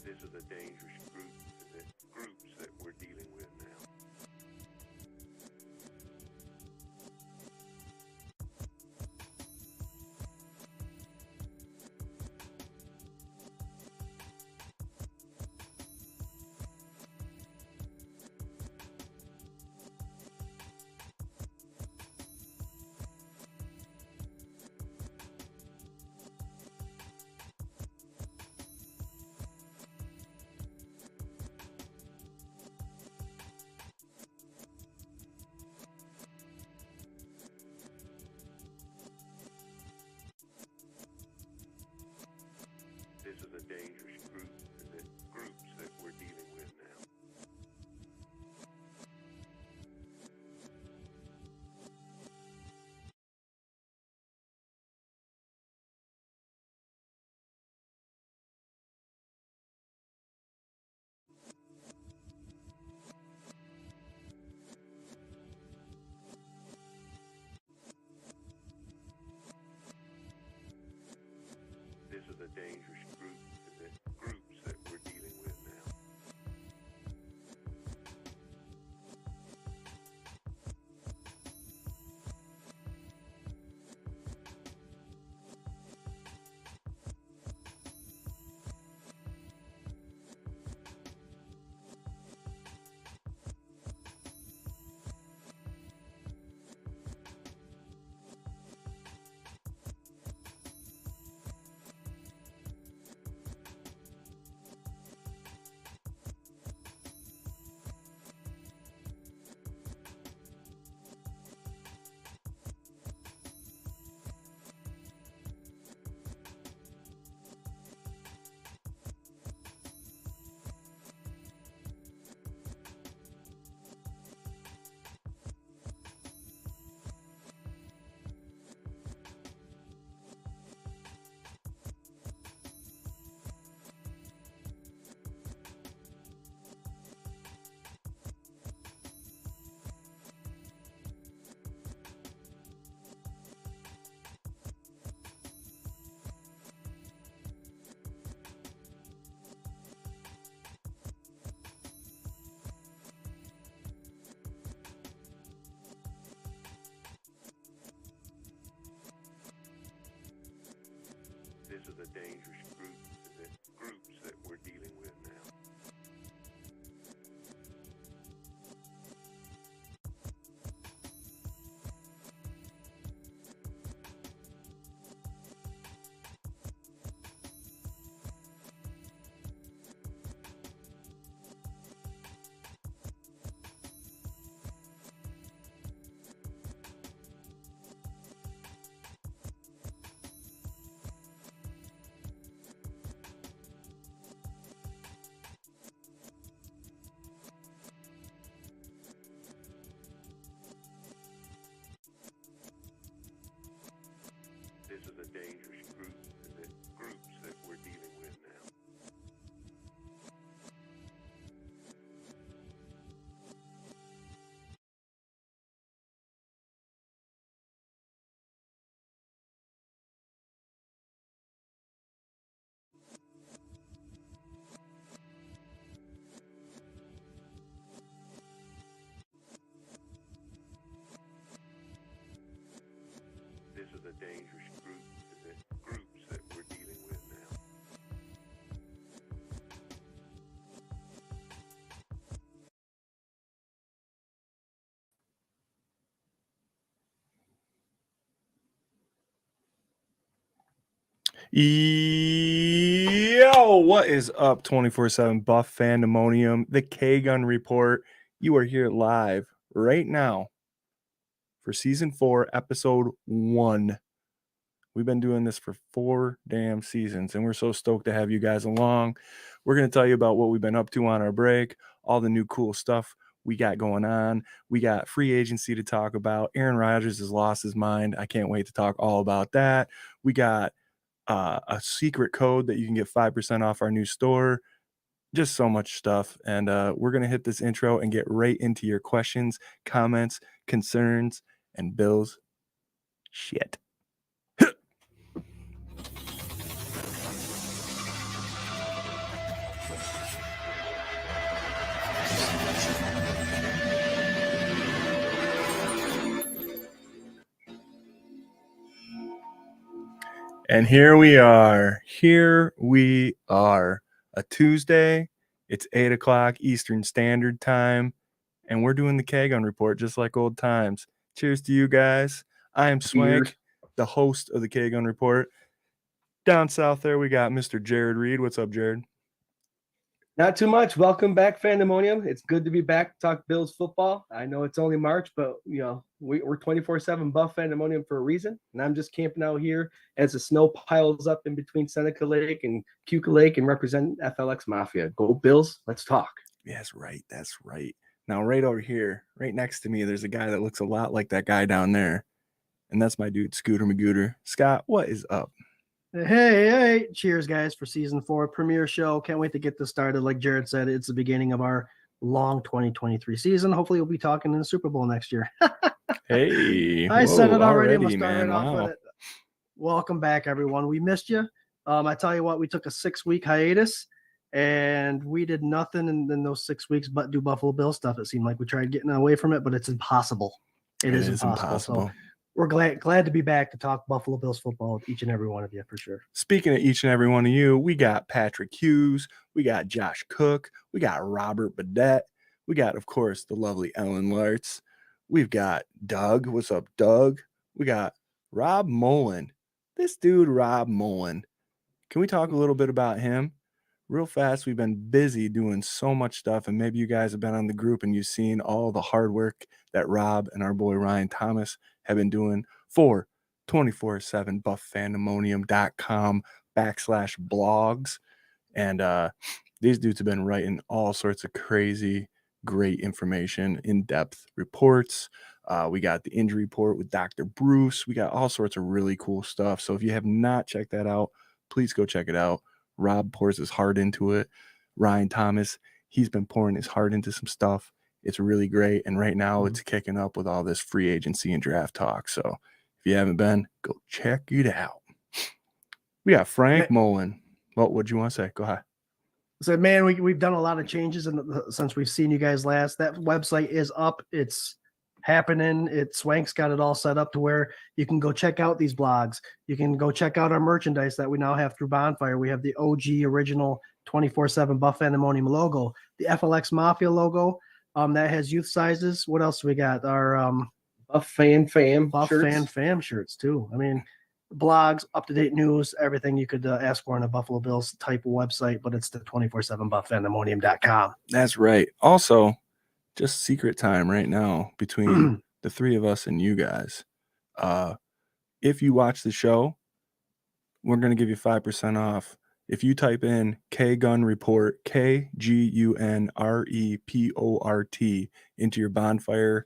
This is a dangerous groups that we're dealing with now. This is a dangerous groups that we're dealing with now. This is a dangerous groups that we're dealing with now. This is a dangerous groups that we're dealing with now. This is a dangerous groups that we're dealing with now. This is a dangerous groups that we're dealing with now. Yo, what is up, 24/7 Buff Fandemonium, the K-Gun Report. You are here live right now for Season 4, Episode 1. We've been doing this for 4 damn seasons, and we're so stoked to have you guys along. We're going to tell you about what we've been up to on our break, all the new cool stuff we got going on. We got free agency to talk about. Aaron Rodgers has lost his mind. I can't wait to talk all about that. We got a secret code that you can get 5% off our new store. Just so much stuff. And we're going to hit this intro and get right into your questions, comments, concerns, and Bill's shit. And here we are. A Tuesday. It's 8 o'clock Eastern Standard Time. And we're doing the K-Gun Report just like old times. Cheers to you guys. I am Swank, the host of the K-Gun Report. Down south there, we got Mr. Jared Reed. What's up, Jared? Not too much. Welcome back, Fandemonium. It's good to be back to talk Bills football. I know it's only March, but we're 24/7 Buff Fandemonium for a reason. And I'm just camping out here as the snow piles up in between Seneca Lake and Cuca Lake and represent FLX Mafia. Go Bills. Let's talk. That's right. That's right. Now, right over here, right next to me, there's a guy that looks a lot like that guy down there. And that's my dude, Scooter Magooter. Scott, what is up? Hey, cheers, guys, for season 4 premiere show. Can't wait to get this started. Like Jared said, it's the beginning of our long 2023 season. Hopefully, we'll be talking in the Super Bowl next year. Hey, I said it already. I'm gonna start man. right off with it. Welcome back, everyone. We missed you. I tell you what, we took a 6-week hiatus, and we did nothing in those 6 weeks but do Buffalo Bills stuff. It seemed like we tried getting away from it, but it's impossible. It is impossible. So we're glad to be back to talk Buffalo Bills football with each and every one of you, for sure. Speaking of each and every one of you, we got Patrick Hughes, we got Josh Cook, we got Robert Badette, we got, of course, the lovely Ellen Lartz, we've got Doug. What's up, Doug? We got Rob Mullen. This dude, Rob Mullen. Can we talk a little bit about him? Real fast, we've been busy doing so much stuff, and maybe you guys have been on the group and you've seen all the hard work that Rob and our boy Ryan Thomas have been doing for 24/7 buffandemonium.com/blogs. And these dudes have been writing all sorts of crazy, great information, in-depth reports. We got the injury report with Dr. Bruce. We got all sorts of really cool stuff. So if you have not checked that out, please go check it out. Rob pours his heart into it. Ryan Thomas, he's been pouring his heart into some stuff. It's really great. And right now it's kicking up with all this free agency and draft talk. So if you haven't been, go check it out. We got Frank Mullen. Well, what do you want to say? Go ahead. So, man, we've done a lot of changes since we've seen you guys last. That website is up. It's happening. Swank's got it all set up to where you can go check out these blogs. You can go check out our merchandise that we now have through Bonfire. We have the OG original 24/7 Buff Fandemonium logo, the FLX Mafia logo. That has youth sizes. What else we got? Our Buff Fan Fam Buff shirts. Fan Fam shirts too. I mean, blogs, up-to-date news, everything you could ask for on a Buffalo Bills type of website, but it's the 24/7 buffandemonium.com. That's right. Also, just secret time right now between the three of us and you guys. If you watch the show, we're going to give you 5% off. If you type in K-Gun Report, KGUNREPORT into your Bonfire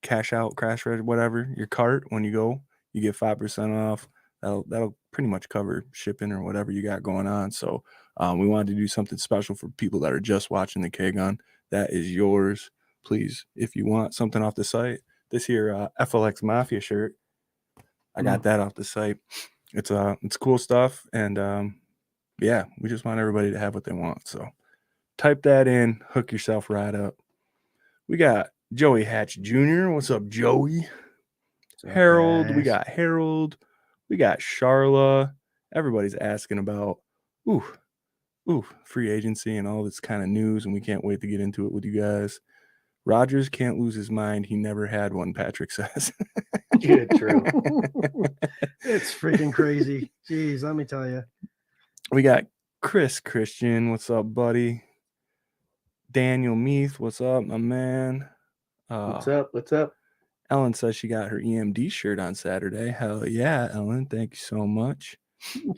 cash out, crash register, whatever, your cart, when you go, you get 5% off. That'll pretty much cover shipping or whatever you got going on. So we wanted to do something special for people that are just watching the K-Gun. That is yours. Please, if you want something off the site, this here FLX Mafia shirt, I got that off the site. It's cool stuff, and yeah, we just want everybody to have what they want. So type that in, hook yourself right up. We got Joey Hatch Jr. What's up, Joey? Harold, we got Harold. We got Charla. Everybody's asking about free agency and all this kind of news, and we can't wait to get into it with you guys. Rodgers can't lose his mind. He never had one, Patrick says. Yeah, true. It's freaking crazy. Jeez, let me tell you. We got Chris Christian. What's up, buddy? Daniel Meath. What's up, my man? What's up? Ellen says she got her EMD shirt on Saturday. Hell yeah, Ellen. Thank you so much.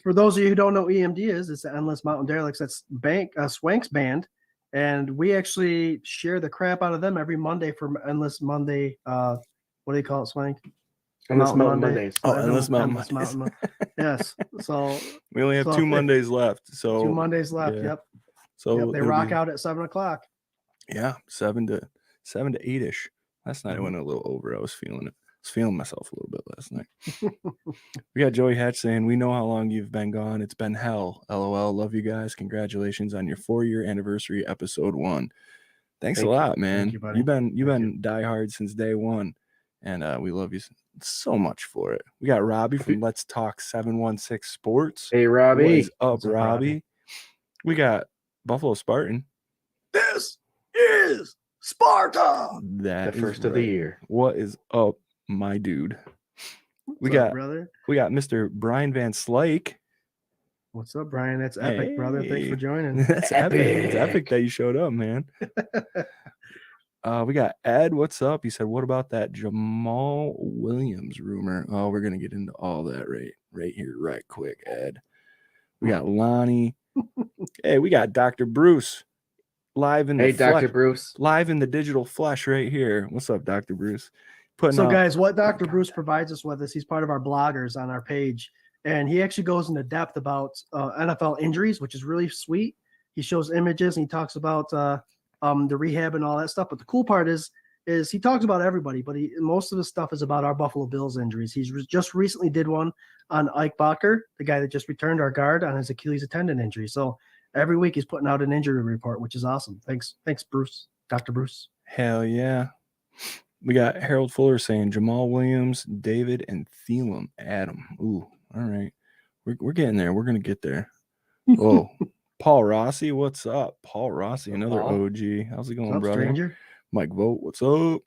For those of you who don't know what EMD is, it's the Endless Mountain Derelicts. That's Swank's band. And we actually share the crap out of them every Monday for Endless Monday. What do you call it, Swank? Endless Mountain Mondays. Oh, Endless Mountain Mondays. Yes. So we only have 2 Mondays left. So 2 Mondays left. Yeah. Yep. So they rock out at 7:00. Yeah, 7 to 8ish. Last night I went a little over. I was feeling it. I was feeling myself a little bit last night. We got Joey Hatch saying, "We know how long you've been gone. It's been hell. LOL. Love you guys. Congratulations on your 4-year anniversary, episode 1." Thanks Thank a you. lot, man. Thank you, buddy. You've Thank been diehard since day one, and we love you so much for it. We got Robbie from Let's Talk 716 Sports. Hey, What Robbie. is up, What's up, Robbie? Robbie? We got Buffalo Spartan. This is Sparta. That The is first of the right. year. What is up, my dude? What's up, brother? We got Mr. Brian Van Slyke. What's up, Brian? That's epic, brother. Thanks for Hey. joining. That's epic. It's epic Epic. that you showed up, man. We got Ed. What's up? He said, "What about that Jamal Williams rumor?" Oh, we're gonna get into all that right here, right quick, Ed. We got Lonnie. Hey, we got Dr. Bruce live in the Hey, Dr. flesh, Bruce. live in the digital flesh right here. What's up, Dr. Bruce? Putting So, out, guys, what Dr. Bruce provides us with is he's part of our bloggers on our page, and he actually goes into depth about NFL injuries, which is really sweet. He shows images and he talks about the rehab and all that stuff. But the cool part is he talks about everybody, but most of his stuff is about our Buffalo Bills injuries. He's just recently did one on Ike Bacher, the guy that just returned, our guard, on his Achilles tendon injury. So every week he's putting out an injury report, which is awesome. Thanks, Bruce, Dr. Bruce. hell yeah. We got Harold Fuller saying Jamal Williams, David, and Thielen Adam. Ooh, all right. We're getting there. We're gonna get there. Whoa. Paul Rossi, what's up? Paul Rossi, another Paul? OG. How's it going, What's up, brother? stranger? Mike Vogt, what's up?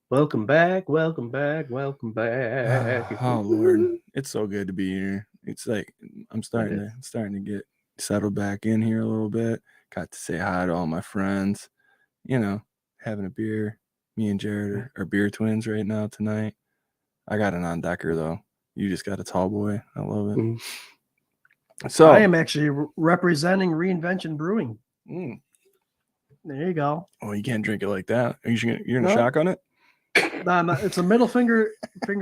Welcome back. Welcome back. Welcome back. Oh Lord, it's so good to be here. It's like I'm starting to get settled back in here a little bit. Got to say hi to all my friends. You know, having a beer. Me and Jared are beer twins right now tonight. I got an on-decker though. You just got a tall boy. I love it. Mhm. So I am actually representing Reinvention Brewing. There you go. Oh, you can't drink it like that. You're gonna No. shotgun it? It's a Finger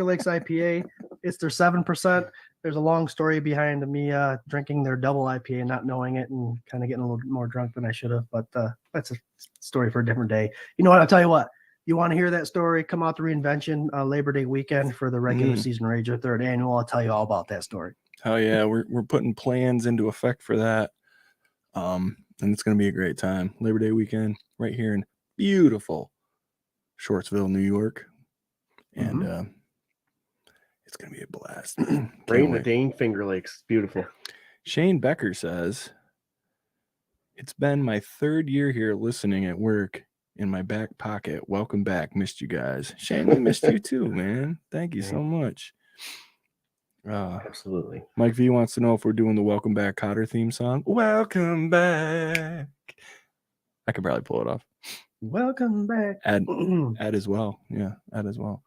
Lakes IPA. It's their 7%. There's a long story behind me drinking their double IPA, not knowing it, and kind of getting a little more drunk than I should have. But that's a story for a different day. You know what? I'll tell you what. You want to hear that story? Come out to Reinvention Labor Day weekend for the regular season Rager 3rd annual. I'll tell you all about that story. Hell yeah, we're putting plans into effect for that. And it's gonna be a great time. Labor Day weekend right here in beautiful Shortsville, New York. And it's gonna be a blast. Right in the Dane Finger Lakes. Beautiful. Shane Becker says, "It's been my 3rd year here listening at work in my back pocket. Welcome back. Missed you guys." Shane, we missed you too, man. Thank you so much. Absolutely. Mike V wants to know if we're doing the Welcome Back Cotter theme song. Welcome back. I could probably pull it off. Welcome back. Add as well. Yeah, add as well.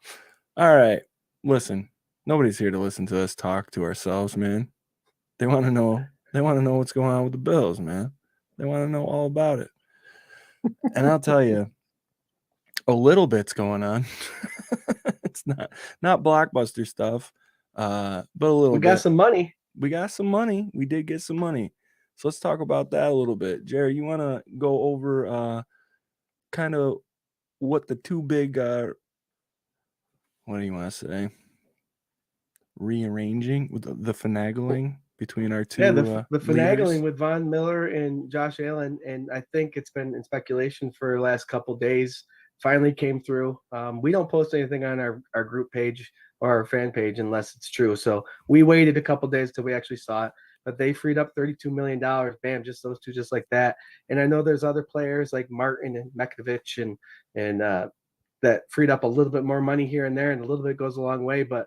All right. Listen, nobody's here to listen to us talk to ourselves, man. They want to know. They want to know what's going on with the Bills, man. They want to know all about it. And I'll tell you, a little bit's going on. It's not blockbuster stuff, but a little We bit. got some money. We got some money. We did get some money. So let's talk about that a little bit. Jerry, you want to go over kind of what the two big, what do you want to say? Rearranging with the finagling between our two. Yeah, the finagling leaders? with Von Miller and Josh Allen, and I think it's been in speculation for the last couple days. Finally came through. We don't post anything on our group page or our fan page unless it's true. So we waited a couple days till we actually saw it. But they freed up $32 million. Bam, just those two, just like that. And I know there's other players like Martin and Mekovich and that freed up a little bit more money here and there, and a little bit goes a long way. But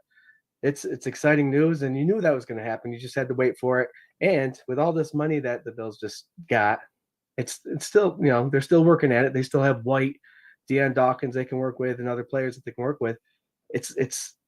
it's exciting news, and you knew that was going to happen. You just had to wait for it. And with all this money that the Bills just got, it's still, you know, they're still working at it. They still have White, Deion Dawkins they can work with, and other players that they can work with. It's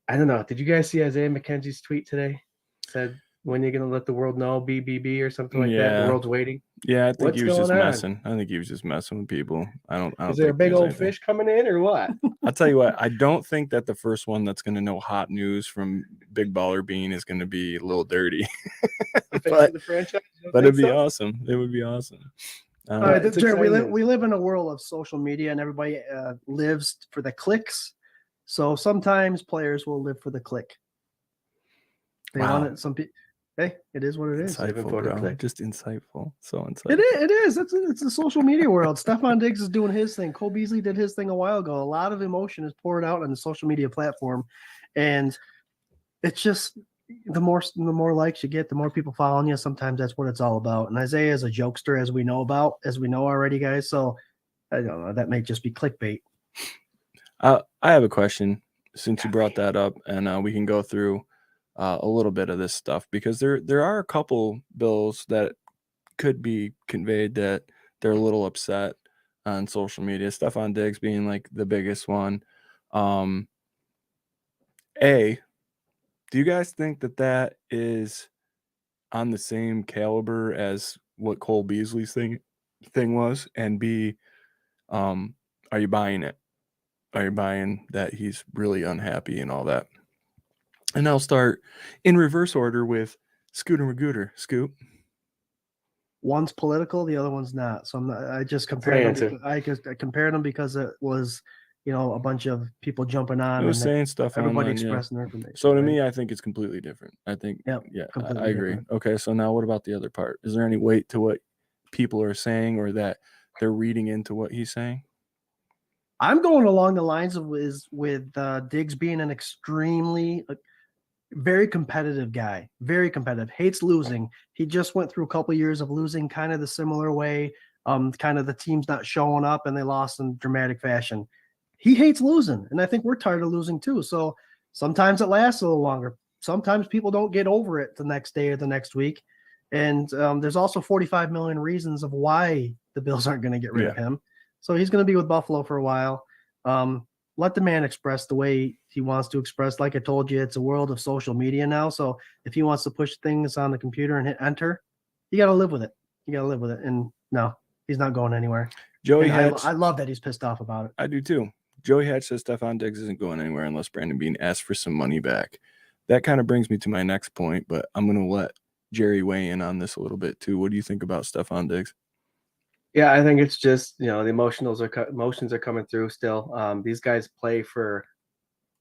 I don't know. Did you guys see Isaiah McKenzie's tweet today? Said, "When you're gonna let the world know, BBB," or something like that. The world's waiting. Yeah, I think What's he was just going on? messing. I think he was just messing with people. I don't Is there a think big there's old anything. fish coming in or what? I'll tell you what, I don't think that the first one that's going to know hot news from Big Baller Bean is going to be Lil Dirty. The face of the franchise? You don't But it'd think be so? awesome. It would be awesome. All right, It's Jared, exciting. we live in a world of social media, and everybody lives for the clicks. So sometimes players will live for the click. They Wow. want it. Hey, it is what it is. Saving Insightful, photo bro. click. Just insightful. So insightful. It is. It's the social media world. Stephon Diggs is doing his thing. Cole Beasley did his thing a while ago. A lot of emotion is poured out on the social media platform, and it's just the more likes you get, the more people following you. Sometimes that's what it's all about. And Isaiah is a jokester, as we know already, guys. So I don't know. That may just be clickbait. I have a question since you brought that up, and we can go through a little bit of this stuff because there are a couple Bills that could be conveyed that they're a little upset on social media. Stephon Diggs being like the biggest one. Do you guys think that is on the same caliber as what Cole Beasley's thing was? And B, are you buying it? Are you buying that he's really unhappy and all that? And I'll start in reverse order with Scooter Magooter. Scoop. One's political, the other one's not. So I just Great compared answer. them. I compared them because it was, a bunch of people jumping on. It was and saying stuff everybody online, yeah. expressing their information. So to right? me, I think it's completely different. I think, Yep, yeah, completely I agree. different. Okay, so now what about the other part? Is there any weight to what people are saying or that they're reading into what he's saying? I'm going along the lines of with Diggs being an extremely very competitive guy, very competitive, hates losing. He just went through a couple years of losing kind of the similar way, kind of the team's not showing up and they lost in dramatic fashion. He hates losing, and I think we're tired of losing too. So sometimes it lasts a little longer. Sometimes people don't get over it the next day or the next week. And there's also 45 million reasons of why the Bills aren't going to get rid of him. So he's going to be with Buffalo for a while. Let the man express the way he wants to express. Like I told you, it's a world of social media now. So if he wants to push things on the computer and hit enter, you got to live with it. And no, he's not going anywhere. Joey And Hatch, I love that he's pissed off about it. I do too. Joey Hatch says Stephon Diggs isn't going anywhere unless Brandon Beane asks for some money back. That kind of brings me to my next point, but I'm going to let Jerry weigh in on this a little bit too. What do you think about Stephon Diggs? Yeah, I think it's just, the emotions are coming through still. These guys play for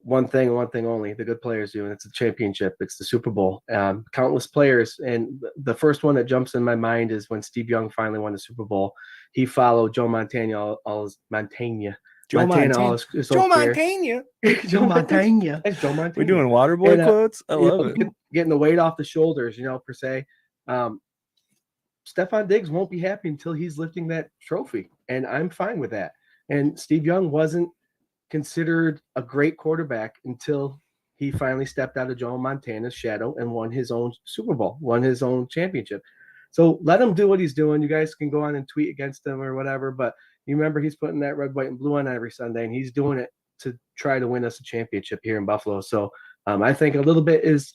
one thing and one thing only. The good players do, and it's the championship. It's the Super Bowl. Countless players, and the first one that jumps in my mind is when Steve Young finally won the Super Bowl. He followed Joe Montana all his Montana. Joe Montana. Joe Montana. Joe Montana. It's Joe Montana. We're doing water boy And, quotes. I love it. Getting the weight off the shoulders, per se. Stephon Diggs won't be happy until he's lifting that trophy, and I'm fine with that. And Steve Young wasn't considered a great quarterback until he finally stepped out of Joe Montana's shadow and won his own Super Bowl, won his own championship. So let him do what he's doing. You guys can go on and tweet against him or whatever, but you remember he's putting that red, white, and blue on every Sunday, and he's doing it to try to win us a championship here in Buffalo. So I think a little bit is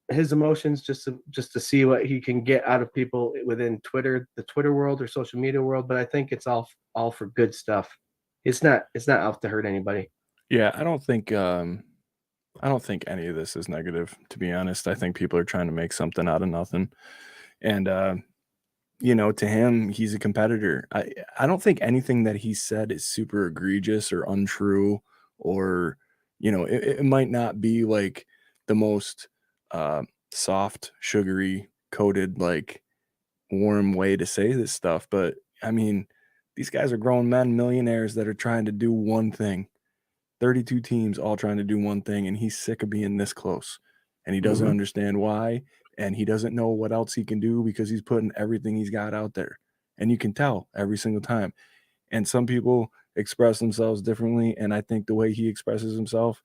his emotions just to see what he can get out of people within Twitter, the Twitter world or social media world. But I think it's all for good stuff. It's not out to hurt anybody. Yeah, I don't think any of this is negative, to be honest. I think people are trying to make something out of nothing. And to him, he's a competitor. I don't think anything that he said is super egregious or untrue, or it might not be like the most soft, sugary coated, like warm way to say this stuff. But I mean, these guys are grown men, millionaires that are trying to do one thing. 32 teams all trying to do one thing, and he's sick of being this close. And he doesn't understand why, and he doesn't know what else he can do because he's putting everything he's got out there. And you can tell every single time. And some people express themselves differently, and I think the way he expresses himself,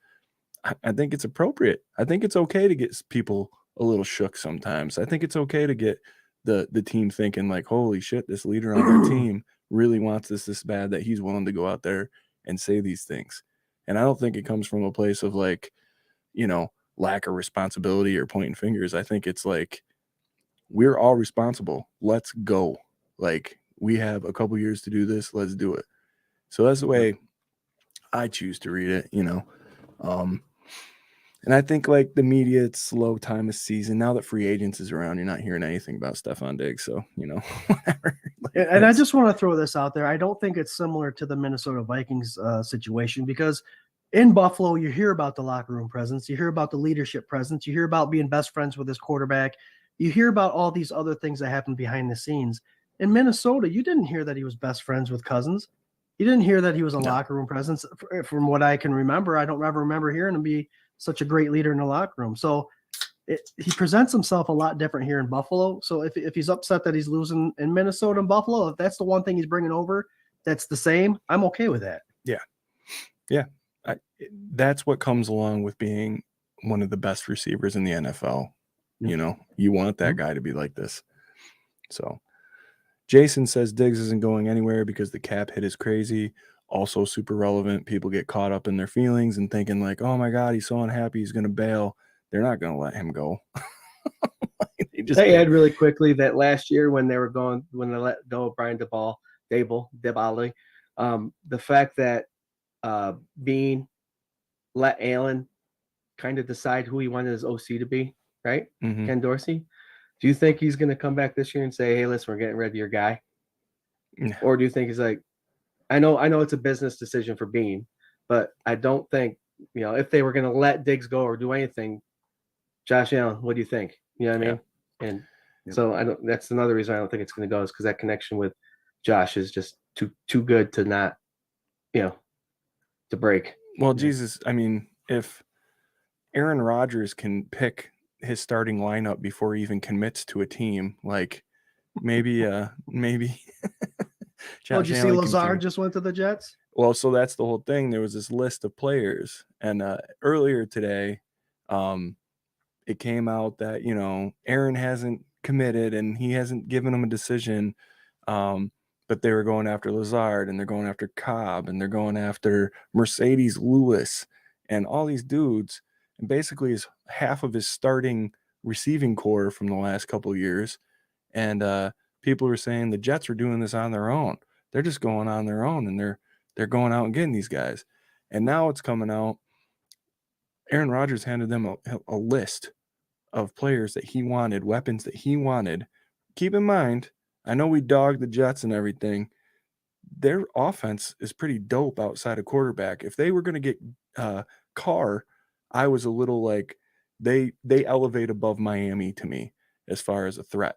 I think it's appropriate. I think it's okay to get people a little shook sometimes. I think it's okay to get the team thinking like, holy shit, this leader on our team really wants this bad that he's willing to go out there and say these things. And I don't think it comes from a place of like, lack of responsibility or pointing fingers. I think it's like, we're all responsible. Let's go. Like, we have a couple years to do this. Let's do it. So that's the way I choose to read it, And I think like the media, it's slow time of season. Now that free agents is around, you're not hearing anything about Stephon Diggs. So, whatever. And I just want to throw this out there. I don't think it's similar to the Minnesota Vikings situation because in Buffalo, you hear about the locker room presence, you hear about the leadership presence, you hear about being best friends with his quarterback, you hear about all these other things that happen behind the scenes. In Minnesota, you didn't hear that he was best friends with Cousins. You didn't hear that he was a locker room presence. From what I can remember, I don't ever remember hearing him be such a great leader in the locker room. So he presents himself a lot different here in Buffalo. So if he's upset that he's losing in Minnesota and Buffalo, if that's the one thing he's bringing over that's the same, I'm okay with that. Yeah. That's what comes along with being one of the best receivers in the NFL. You know, you want that guy to be like this. So Jason says Diggs isn't going anywhere because the cap hit is crazy. Also super relevant. People get caught up in their feelings and thinking like, oh my God, he's so unhappy he's going to bail. They're not going to let him go. They add really quickly that last year when they let go of Brian Dable, the fact that Bean let Allen kind of decide who he wanted his OC to be, right? Mm-hmm. Ken Dorsey. Do you think he's going to come back this year and say, hey, listen, we're getting rid of your guy? Yeah. Or do you think he's like, I know it's a business decision for Bean, but I don't think, if they were going to let Diggs go or do anything, Josh Allen, what do you think? You know what I mean? And so that's another reason I don't think it's going to go is because that connection with Josh is just too good to not, to break. Well, Jesus, I mean, if Aaron Rodgers can pick his starting lineup before he even commits to a team, like maybe Well, did you see Lazard just went to the Jets? Well, so that's the whole thing. There was this list of players, and earlier today, it came out that Aaron hasn't committed and he hasn't given him a decision, but they were going after Lazard and they're going after Cobb and they're going after Mercedes Lewis and all these dudes, and basically is half of his starting receiving core from the last couple of years. And people were saying the Jets were doing this on their own. They're just going on their own, and they're going out and getting these guys. And now it's coming out. Aaron Rodgers handed them a list of players that he wanted, weapons that he wanted. Keep in mind, I know we dogged the Jets and everything. Their offense is pretty dope outside of quarterback. If they were going to get Carr, I was a little like they elevate above Miami to me as far as a threat.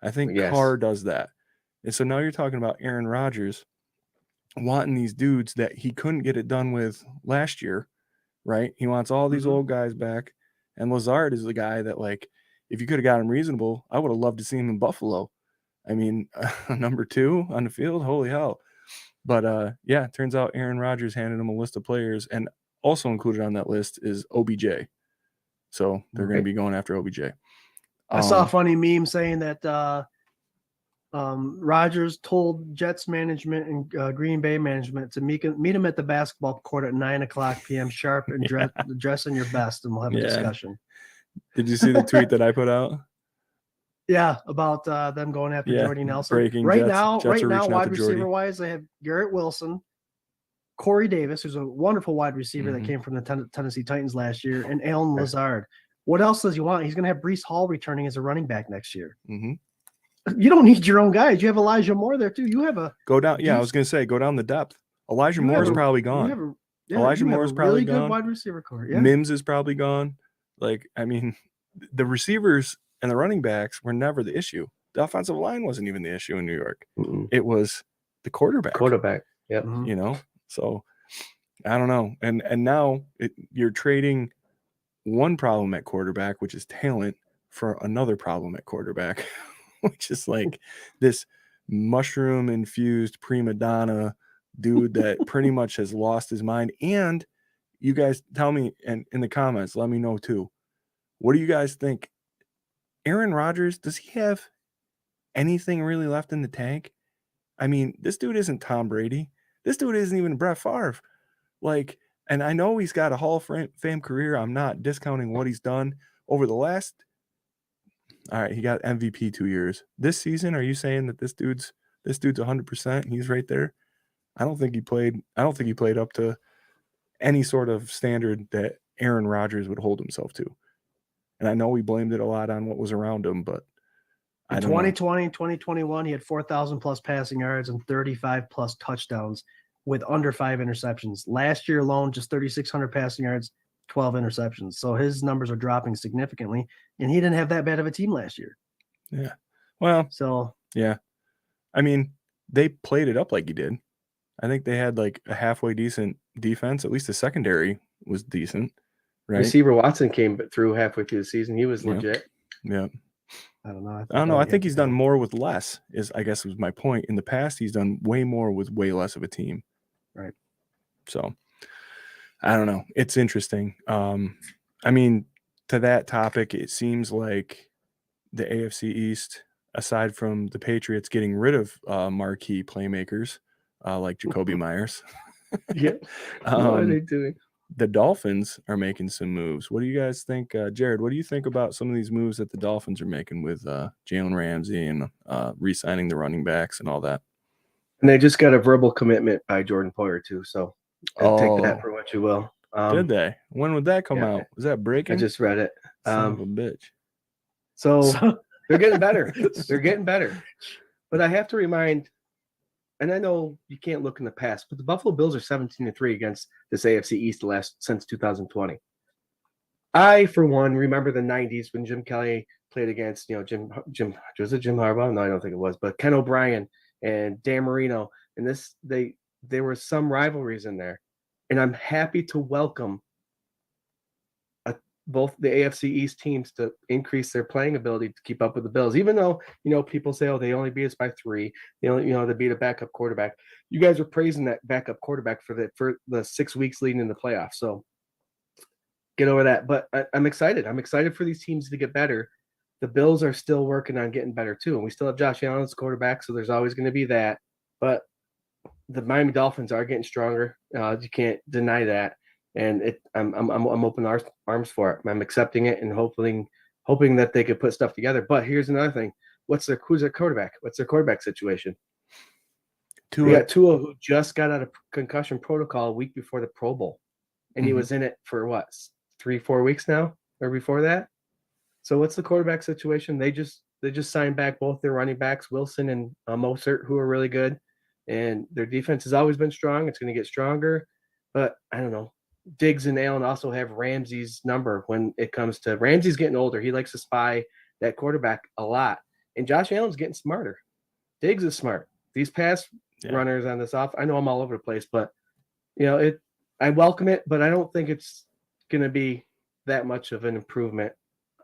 I think Carr does that. And so now you're talking about Aaron Rodgers wanting these dudes that he couldn't get it done with last year, right? He wants all these old guys back. And Lazard is the guy that, like, if you could have got him reasonable, I would have loved to see him in Buffalo. I mean, number 2 on the field, holy hell. But, it turns out Aaron Rodgers handed him a list of players, and also included on that list is OBJ. So they're going to be going after OBJ. I saw a funny meme saying that Rodgers told Jets management and Green Bay management to meet him at the basketball court at 9:00 p.m. sharp and dress in your best, and we'll have a discussion. Did you see the tweet that I put out? Yeah, about them going after Jordy Nelson. Breaking right Jets, now, Jets wide receiver wise, they have Garrett Wilson, Corey Davis, who's a wonderful wide receiver that came from the Tennessee Titans last year, and Alan Lazard. What else does he want? He's going to have Breece Hall returning as a running back next year. Mm-hmm. You don't need your own guys. You have Elijah Moore there too. You have a go down. Yeah, I was going to say go down the depth. Elijah Moore is probably gone. Elijah Moore is probably gone. Good wide receiver core. Yeah. Mims is probably gone. Like, I mean, the receivers and the running backs were never the issue. The offensive line wasn't even the issue in New York. Mm-mm. It was the quarterback. Yep. So I don't know. And now you're trading one problem at quarterback, which is talent, for another problem at quarterback, which is like this mushroom infused prima donna dude that pretty much has lost his mind. And you guys tell me, and in the comments, let me know too. What do you guys think? Aaron Rodgers, does he have anything really left in the tank? I mean, this dude isn't Tom Brady. This dude isn't even Brett Favre. Like, and I know he's got a Hall of Fame career. I'm not discounting what he's done over the last. All right, he got MVP 2 years. This season, are you saying that this dude's 100%? He's right there. I don't think he played up to any sort of standard that Aaron Rodgers would hold himself to. And I know we blamed it a lot on what was around him, but in 2020, 2021, he had 4,000 plus passing yards and 35 plus touchdowns. with under 5 interceptions. Last year alone, just 3,600 passing yards, 12 interceptions. So his numbers are dropping significantly, and he didn't have that bad of a team last year. Yeah. Well, So yeah. I mean, they played it up like he did. I think they had like a halfway decent defense. At least the secondary was decent, right? Receiver Watson came through halfway through the season. He was Yeah. legit. Yeah. I don't know. I don't know. I think he's done more with less, I guess was my point. In the past, he's done way more with way less of a team. Right. So I don't know. It's interesting. I mean, to that topic, it seems like the AFC East, aside from the Patriots getting rid of marquee playmakers like Jacoby Myers, Yeah. What are they doing? the Dolphins are making some moves. What do you guys think, Jared? What do you think about some of these moves that the Dolphins are making with Jalen Ramsey and re-signing the running backs and all that? And they just got a verbal commitment by Jordan Poyer too. So take that for what you will. Did they? When would that come yeah. out? Was that breaking? I just read it. Son of a bitch. So they're getting better. They're getting better. But I have to remind, and I know you can't look in the past, but the Buffalo Bills are 17-3 against this AFC East since 2020. I, for one, remember the 90s when Jim Kelly played against, Jim was it Jim Harbaugh? No, I don't think it was, but Ken O'Brien and Dan Marino. And there were some rivalries in there. And I'm happy to welcome both the AFC East teams to increase their playing ability to keep up with the Bills. Even though, people say, oh, they only beat us by 3. They only, they beat a backup quarterback. You guys are praising that backup quarterback for the 6 weeks leading in the playoffs. So get over that. But I'm excited. I'm excited for these teams to get better. The Bills are still working on getting better too. And we still have Josh Allen as quarterback, so there's always going to be that. But the Miami Dolphins are getting stronger. You can't deny that. And I'm open arms for it. I'm accepting it and hoping that they could put stuff together. But here's another thing: who's their quarterback? What's their quarterback situation? We got Tua, who just got out of concussion protocol a week before the Pro Bowl, and he was in it for what, 3-4 weeks now, or before that. So what's the quarterback situation? They just signed back both their running backs, Wilson and Mostert, who are really good, and their defense has always been strong. It's going to get stronger, but I don't know. Diggs and Allen also have Ramsey's number when it comes to Ramsey's getting older. He likes to spy that quarterback a lot. And Josh Allen's getting smarter. Diggs is smart. These pass runners on this off, I know I'm all over the place, but I welcome it, but I don't think it's going to be that much of an improvement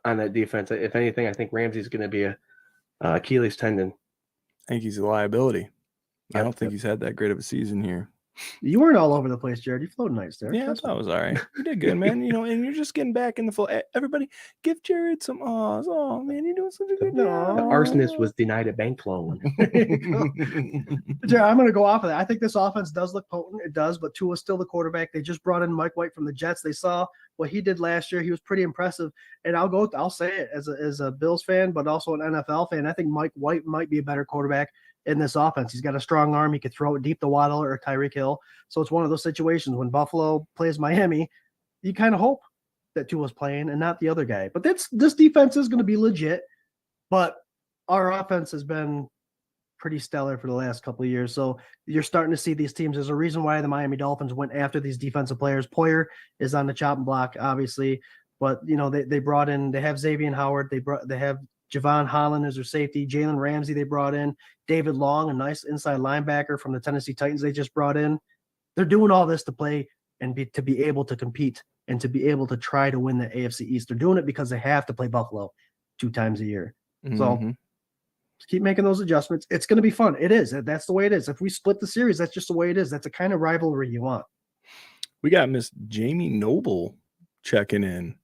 on that defense. If anything, I think Ramsey's going to be a Achilles tendon. I think he's a liability. I don't think he's had that great of a season here. You weren't all over the place, Jared. You flowed nice there. Yeah, I thought it was all right. You did good, man. And you're just getting back in the flow. Everybody, give Jared some awes. Oh, man, you're doing such a good job. The arsonist was denied a bank loan. Jared, I'm going to go off of that. I think this offense does look potent. It does, but Tua's still the quarterback. They just brought in Mike White from the Jets. They saw what he did last year. He was pretty impressive. And I'll say it as a Bills fan, but also an NFL fan. I think Mike White might be a better quarterback in this offense. He's got a strong arm. He could throw it deep to Waddle or Tyreek Hill. So it's one of those situations when Buffalo plays Miami, you kind of hope that Tua's playing and not the other guy. But this defense is going to be legit. But our offense has been pretty stellar for the last couple of years. So you're starting to see these teams. There's a reason why the Miami Dolphins went after these defensive players. Poyer is on the chopping block, obviously. But, they brought in – they have Xavier Howard. They have Javon Holland as their safety. Jalen Ramsey they brought in. David Long, a nice inside linebacker from the Tennessee Titans they just brought in. They're doing all this to play and to be able to compete and to be able to try to win the AFC East. They're doing it because they have to play Buffalo 2 times a year. So just keep making those adjustments. It's going to be fun. It is. That's the way it is. If we split the series, that's just the way it is. That's the kind of rivalry you want. We got Miss Jamie Noble checking in.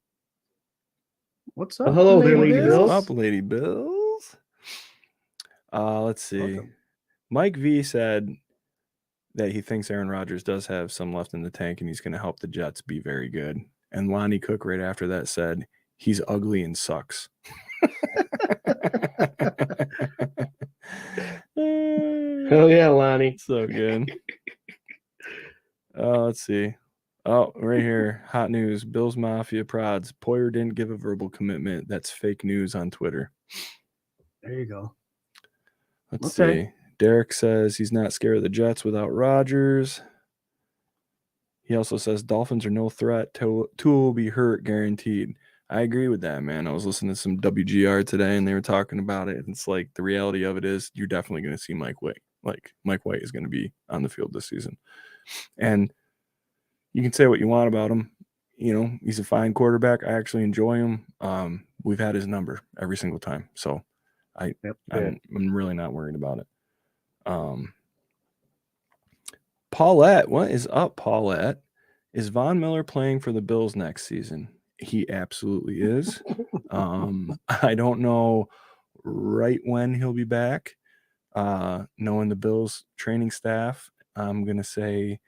What's up? Hello there, Lady What's Bills. up, Lady Bills? Let's see. Welcome. Mike V said that he thinks Aaron Rodgers does have some left in the tank and he's going to help the Jets be very good. And Lonnie Cook right after that said, he's ugly and sucks. Oh, yeah, Lonnie. So good. Let's see. Oh, right here. Hot news. Bills Mafia prods. Poyer didn't give a verbal commitment. That's fake news on Twitter. There you go. Let's see. Derek says he's not scared of the Jets without Rodgers. He also says Dolphins are no threat. Tua will be hurt, guaranteed. I agree with that, man. I was listening to some WGR today, and they were talking about it. It's like the reality of it is you're definitely going to see Mike White. Like, Mike White is going to be on the field this season. And you can say what you want about him. You know, he's a fine quarterback. I actually enjoy him. We've had his number every single time. So I'm really not worried about it. Paulette, what is up, Paulette? Is Von Miller playing for the Bills next season? He absolutely is. I don't know right when he'll be back. Knowing the Bills training staff, I'm going to say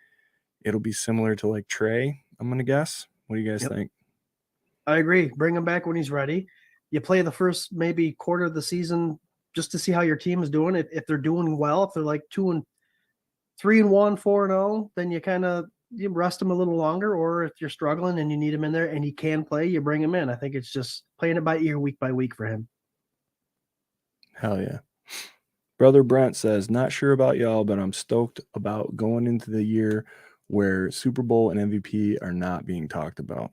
it'll be similar to like Trey, I'm going to guess. What do you guys think? I agree. Bring him back when he's ready. You play the first maybe quarter of the season just to see how your team is doing. If they're doing well, if they're like 2-3-1, 4-0, then you rest him a little longer. Or if you're struggling and you need him in there and he can play, you bring him in. I think it's just playing it by ear, week by week for him. Hell yeah. Brother Brent says, not sure about y'all, but I'm stoked about going into the year where Super Bowl and MVP are not being talked about.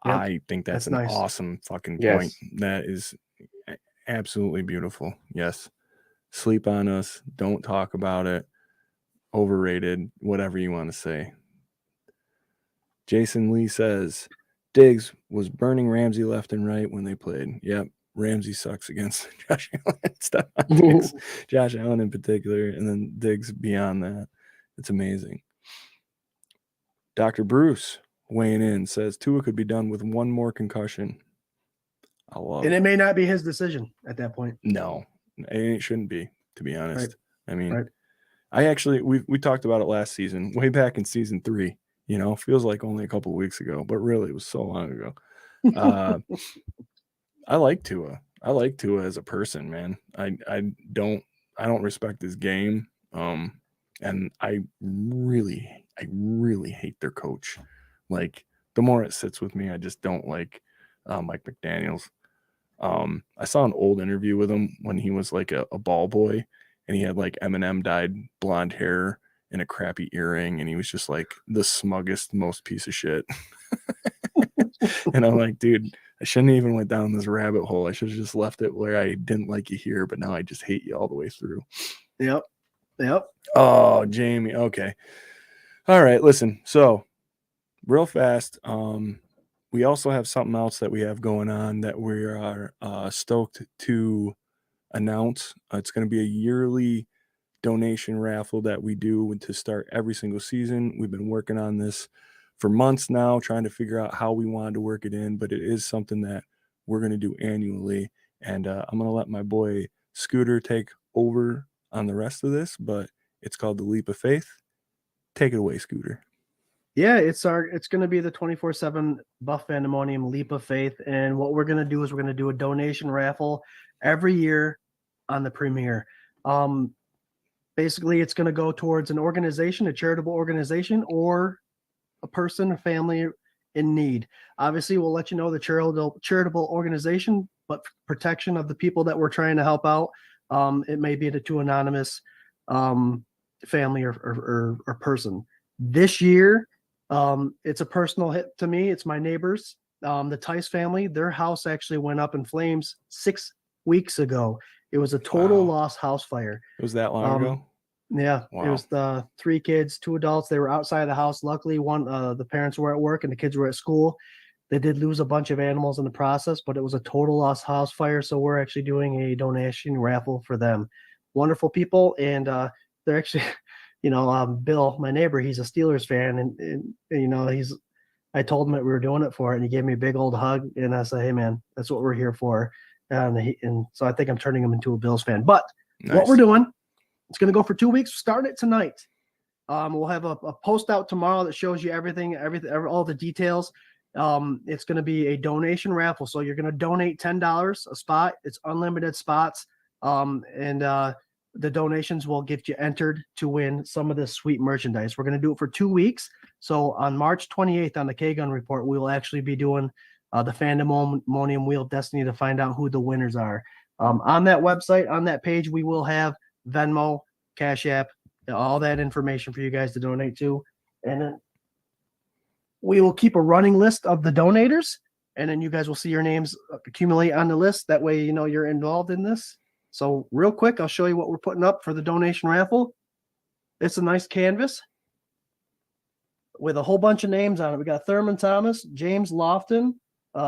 Yep. I think that's an nice. Awesome fucking point. That is absolutely beautiful. Yes. Sleep on us. Don't talk about it. Overrated. Whatever you want to say. Jason Lee says, Diggs was burning Ramsey left and right when they played. Yep. Ramsey sucks against Josh Allen. Josh Allen in particular, and then Diggs beyond that. It's amazing. Dr. Bruce weighing in says Tua could be done with one more concussion. I love it. And it may not be his decision at that point. No, it shouldn't be, to be honest. Right. I mean, I actually, we talked about it last season, way back in season 3. You know, feels like only a couple of weeks ago, but really it was so long ago. I like Tua. I like Tua as a person, man. I don't respect his game. And I really hate their coach. Like, the more it sits with me, I just don't like Mike McDaniels. I saw an old interview with him when he was like a ball boy, and he had like Eminem dyed blonde hair and a crappy earring, and he was just like the smuggest, most piece of shit. And I'm like, dude, I shouldn't even went down this rabbit hole. I should have just left it where I didn't like you here, but now I just hate you all the way through. Yep. Oh, Jamie. Okay. All right. Listen. So real fast. We also have something else that we have going on that we are stoked to announce. It's going to be a yearly donation raffle that we do to start every single season. We've been working on this for months now, trying to figure out how we wanted to work it in, but it is something that we're going to do annually. And I'm going to let my boy Scooter take over on the rest of this, but it's called the Leap of Faith. Take it away, Scooter. Yeah, it's going to be the 24/7 Buff Fandemonium Leap of Faith. And what we're going to do is we're going to do a donation raffle every year on the premiere. Basically, it's going to go towards an organization, a charitable organization, or a person or family in need. Obviously, we'll let you know the charitable organization, but protection of the people that we're trying to help out. It may be to anonymous family or person. This year, it's a personal hit to me. It's my neighbors, the Tice family. Their house actually went up in flames 6 weeks ago. It was a total loss house fire. It was that long ago? Yeah. Wow. It was the 3 kids, 2 adults. They were outside of the house. Luckily, the parents were at work and the kids were at school. They did lose a bunch of animals in the process, but it was a total loss house fire. So we're actually doing a donation raffle for them. Wonderful people. And they're actually, Bill, my neighbor, he's a Steelers fan. And I told him that we were doing it for it. And he gave me a big old hug. And I said, hey, man, that's what we're here for. And so I think I'm turning him into a Bills fan. But What we're doing, it's going to go for 2 weeks. Start it tonight. We'll have a post out tomorrow that shows you everything, all the details. It's going to be a donation raffle. So you're going to donate $10 a spot. It's unlimited spots. And the donations will get you entered to win some of this sweet merchandise. We're going to do it for 2 weeks. So on March 28th on the K-Gun Report, we will actually be doing the Fandemonium Wheel of Destiny to find out who the winners are. On that website, on that page, we will have Venmo, Cash App, all that information for you guys to donate to. And then we will keep a running list of the donators, and then you guys will see your names accumulate on the list. That way, you know you're involved in this. So real quick, I'll show you what we're putting up for the donation raffle. It's a nice canvas with a whole bunch of names on it. We got Thurman Thomas, James Lofton,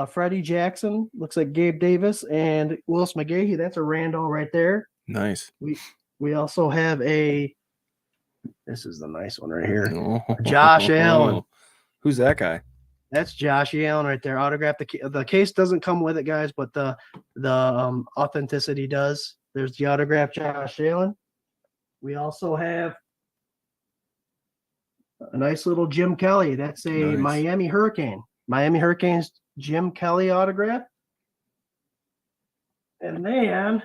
Freddie Jackson, looks like Gabe Davis, and Willis McGahee. That's a rando right there. Nice. We also have this is the nice one right here. Oh, Josh Allen. Who's that guy? That's Josh Allen right there. Autographed. The case doesn't come with it, guys, but the authenticity does. There's the autograph, Josh Allen. We also have a nice little Jim Kelly. That's a Nice. Miami Hurricane. Miami Hurricanes Jim Kelly autograph. And then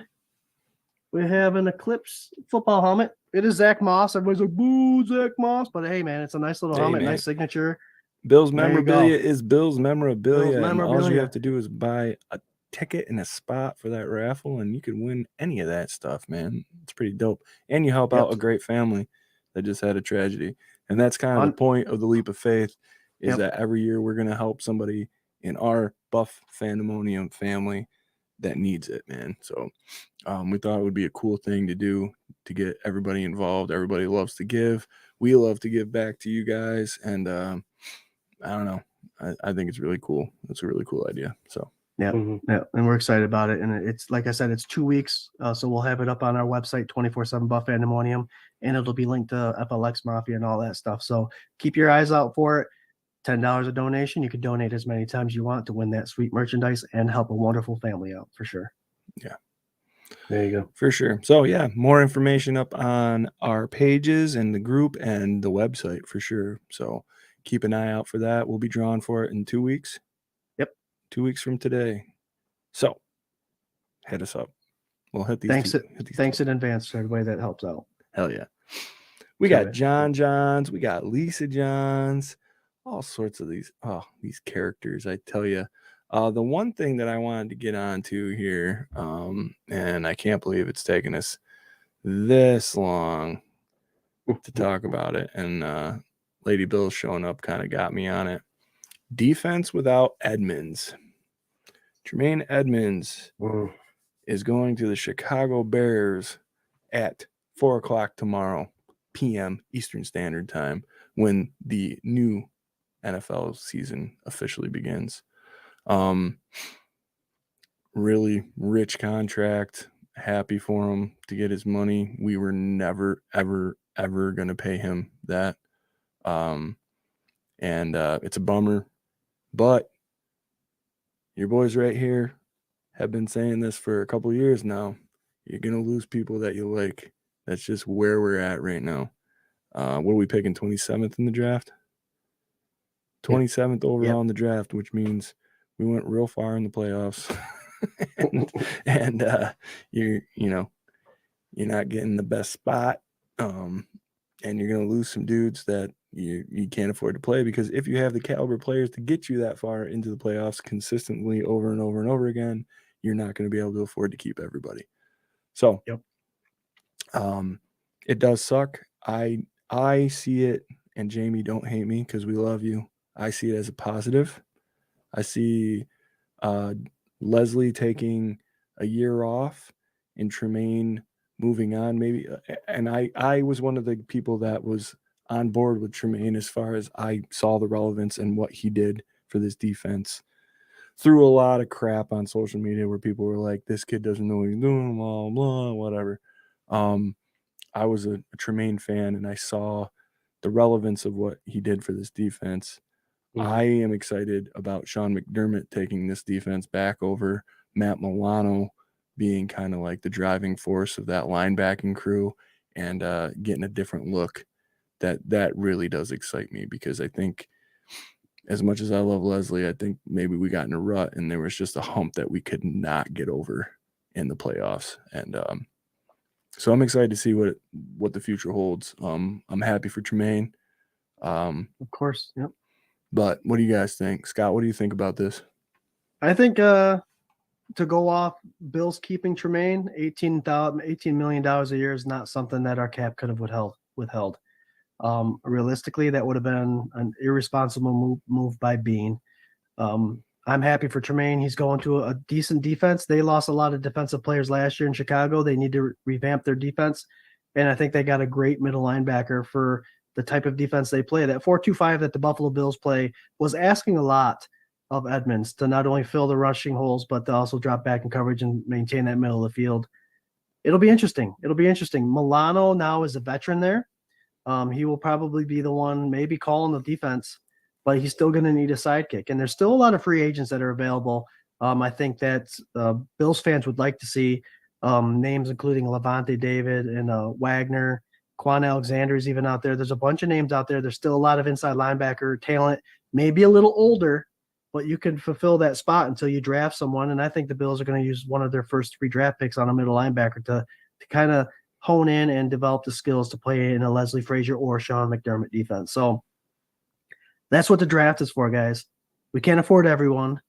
we have an Eclipse football helmet. It is Zach Moss. Everybody's like, boo, Zach Moss. But hey, man, it's a nice little helmet, man. nice signature. Bill's There you memorabilia go. is Bill's memorabilia. Bill's And all you memorabilia. have to do is buy a ticket and a spot for that raffle, and you can win any of that stuff, man. It's pretty dope. And you help out a great family that just had a tragedy. And that's kind of the point of the Leap of Faith, is that every year we're going to help somebody in our Buff Fandemonium family that needs it, man. So we thought it would be a cool thing to do to get everybody involved. Everybody loves to give. We love to give back to you guys. And I don't know. I think it's really cool. It's a really cool idea. So yeah, and we're excited about it. And it's like I said, it's 2 weeks. So we'll have it up on our website, 24/7 Buff Fandemonium, and it'll be linked to BillsMafia and all that stuff. So keep your eyes out for it. $10 a donation. You can donate as many times you want to win that sweet merchandise and help a wonderful family out for sure. Yeah. There you go. For sure. So yeah, more information up on our pages and the group and the website for sure. So keep an eye out for that. We'll be drawing for it in 2 weeks. Yep. 2 weeks from today. So hit us up. We'll hit these. Thanks in advance to everybody that helps out. Hell yeah. We got John Johns. We got Lisa Johns. All sorts of these characters, I tell you. The one thing that I wanted to get onto here, and I can't believe it's taken us this long to talk about it, and Lady Bill showing up kind of got me on it. Defense without Edmonds. Tremaine Edmonds is going to the Chicago Bears at 4 o'clock tomorrow, p.m. Eastern Standard Time, when the new NFL season officially begins. Really rich contract. Happy for him to get his money. We were never, ever, ever going to pay him that. And it's a bummer. But your boys right here have been saying this for a couple years now. You're going to lose people that you like. That's just where we're at right now. What are we picking, 27th in the draft? 27th overall in the draft, which means we went real far in the playoffs. and you're not getting the best spot. And you're going to lose some dudes that you can't afford to play, because if you have the caliber players to get you that far into the playoffs consistently over and over and over again, you're not going to be able to afford to keep everybody. So it does suck. I see it, and Jamie, don't hate me because we love you. I see it as a positive. I see Leslie taking a year off and Tremaine moving on, maybe. And I was one of the people that was on board with Tremaine as far as I saw the relevance and what he did for this defense. Threw a lot of crap on social media where people were like, this kid doesn't know what he's doing, blah, blah, whatever. I was a Tremaine fan, and I saw the relevance of what he did for this defense. I am excited about Sean McDermott taking this defense back over Matt Milano being kind of like the driving force of that linebacking crew and getting a different look. That really does excite me, because I think, as much as I love Leslie, I think maybe we got in a rut and there was just a hump that we could not get over in the playoffs. And so I'm excited to see what the future holds. I'm happy for Tremaine. Of course. Yep. But what do you guys think? Scott, what do you think about this? I think to go off Bills keeping Tremaine, $18 million a year is not something that our cap could have withheld. Realistically, that would have been an irresponsible move by Bean. I'm happy for Tremaine. He's going to a decent defense. They lost a lot of defensive players last year in Chicago. They need to revamp their defense. And I think they got a great middle linebacker for the type of defense they play. That 4-2-5 that the Buffalo Bills play was asking a lot of Edmonds to not only fill the rushing holes, but to also drop back in coverage and maintain that middle of the field. It'll be interesting. Milano now is a veteran there. He will probably be the one maybe calling the defense, but he's still going to need a sidekick. And there's still a lot of free agents that are available. I think that Bills fans would like to see names including Levante David and Wagner. Quan Alexander is even out there. There's a bunch of names out there. There's still a lot of inside linebacker talent, maybe a little older, but you can fulfill that spot until you draft someone. And I think the Bills are going to use one of their first 3 draft picks on a middle linebacker to kind of hone in and develop the skills to play in a Leslie Frazier or Sean McDermott defense. So that's what the draft is for, guys. We can't afford everyone.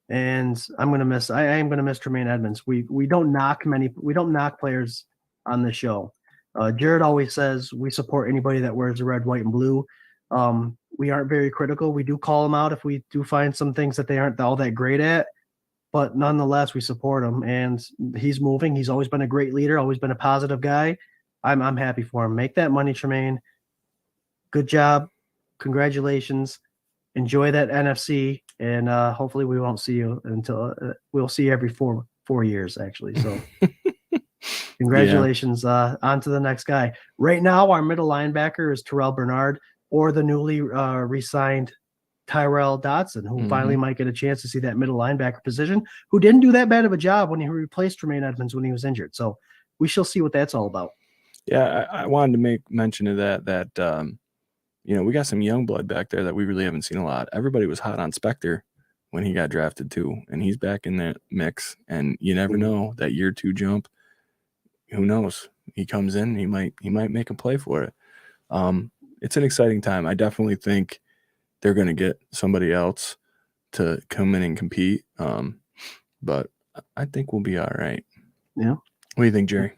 And I am going to miss Tremaine Edmonds. We don't knock players on the show. Jared always says we support anybody that wears the red, white, and blue. We aren't very critical. We do call them out if we do find some things that they aren't all that great at, but nonetheless, we support him. And he's moving. He's always been a great leader, always been a positive guy. I'm happy for him. Make that money, Tremaine. Good job. Congratulations. Enjoy that NFC, and hopefully we won't see you until we'll see you every four years, actually. So congratulations. On to the next guy. Right now, our middle linebacker is Terrell Bernard, or the newly re-signed Tyrell Dodson, who finally might get a chance to see that middle linebacker position, who didn't do that bad of a job when he replaced Tremaine Edmonds when he was injured. So we shall see what that's all about. Yeah, I wanted to make mention of that we got some young blood back there that we really haven't seen a lot. Everybody was hot on Spector when he got drafted too, and he's back in that mix. And you never know, that year 2 jump, who knows? He comes in, he might make a play for it. It's an exciting time. I definitely think they're going to get somebody else to come in and compete. But I think we'll be all right. Yeah. What do you think, Jerry?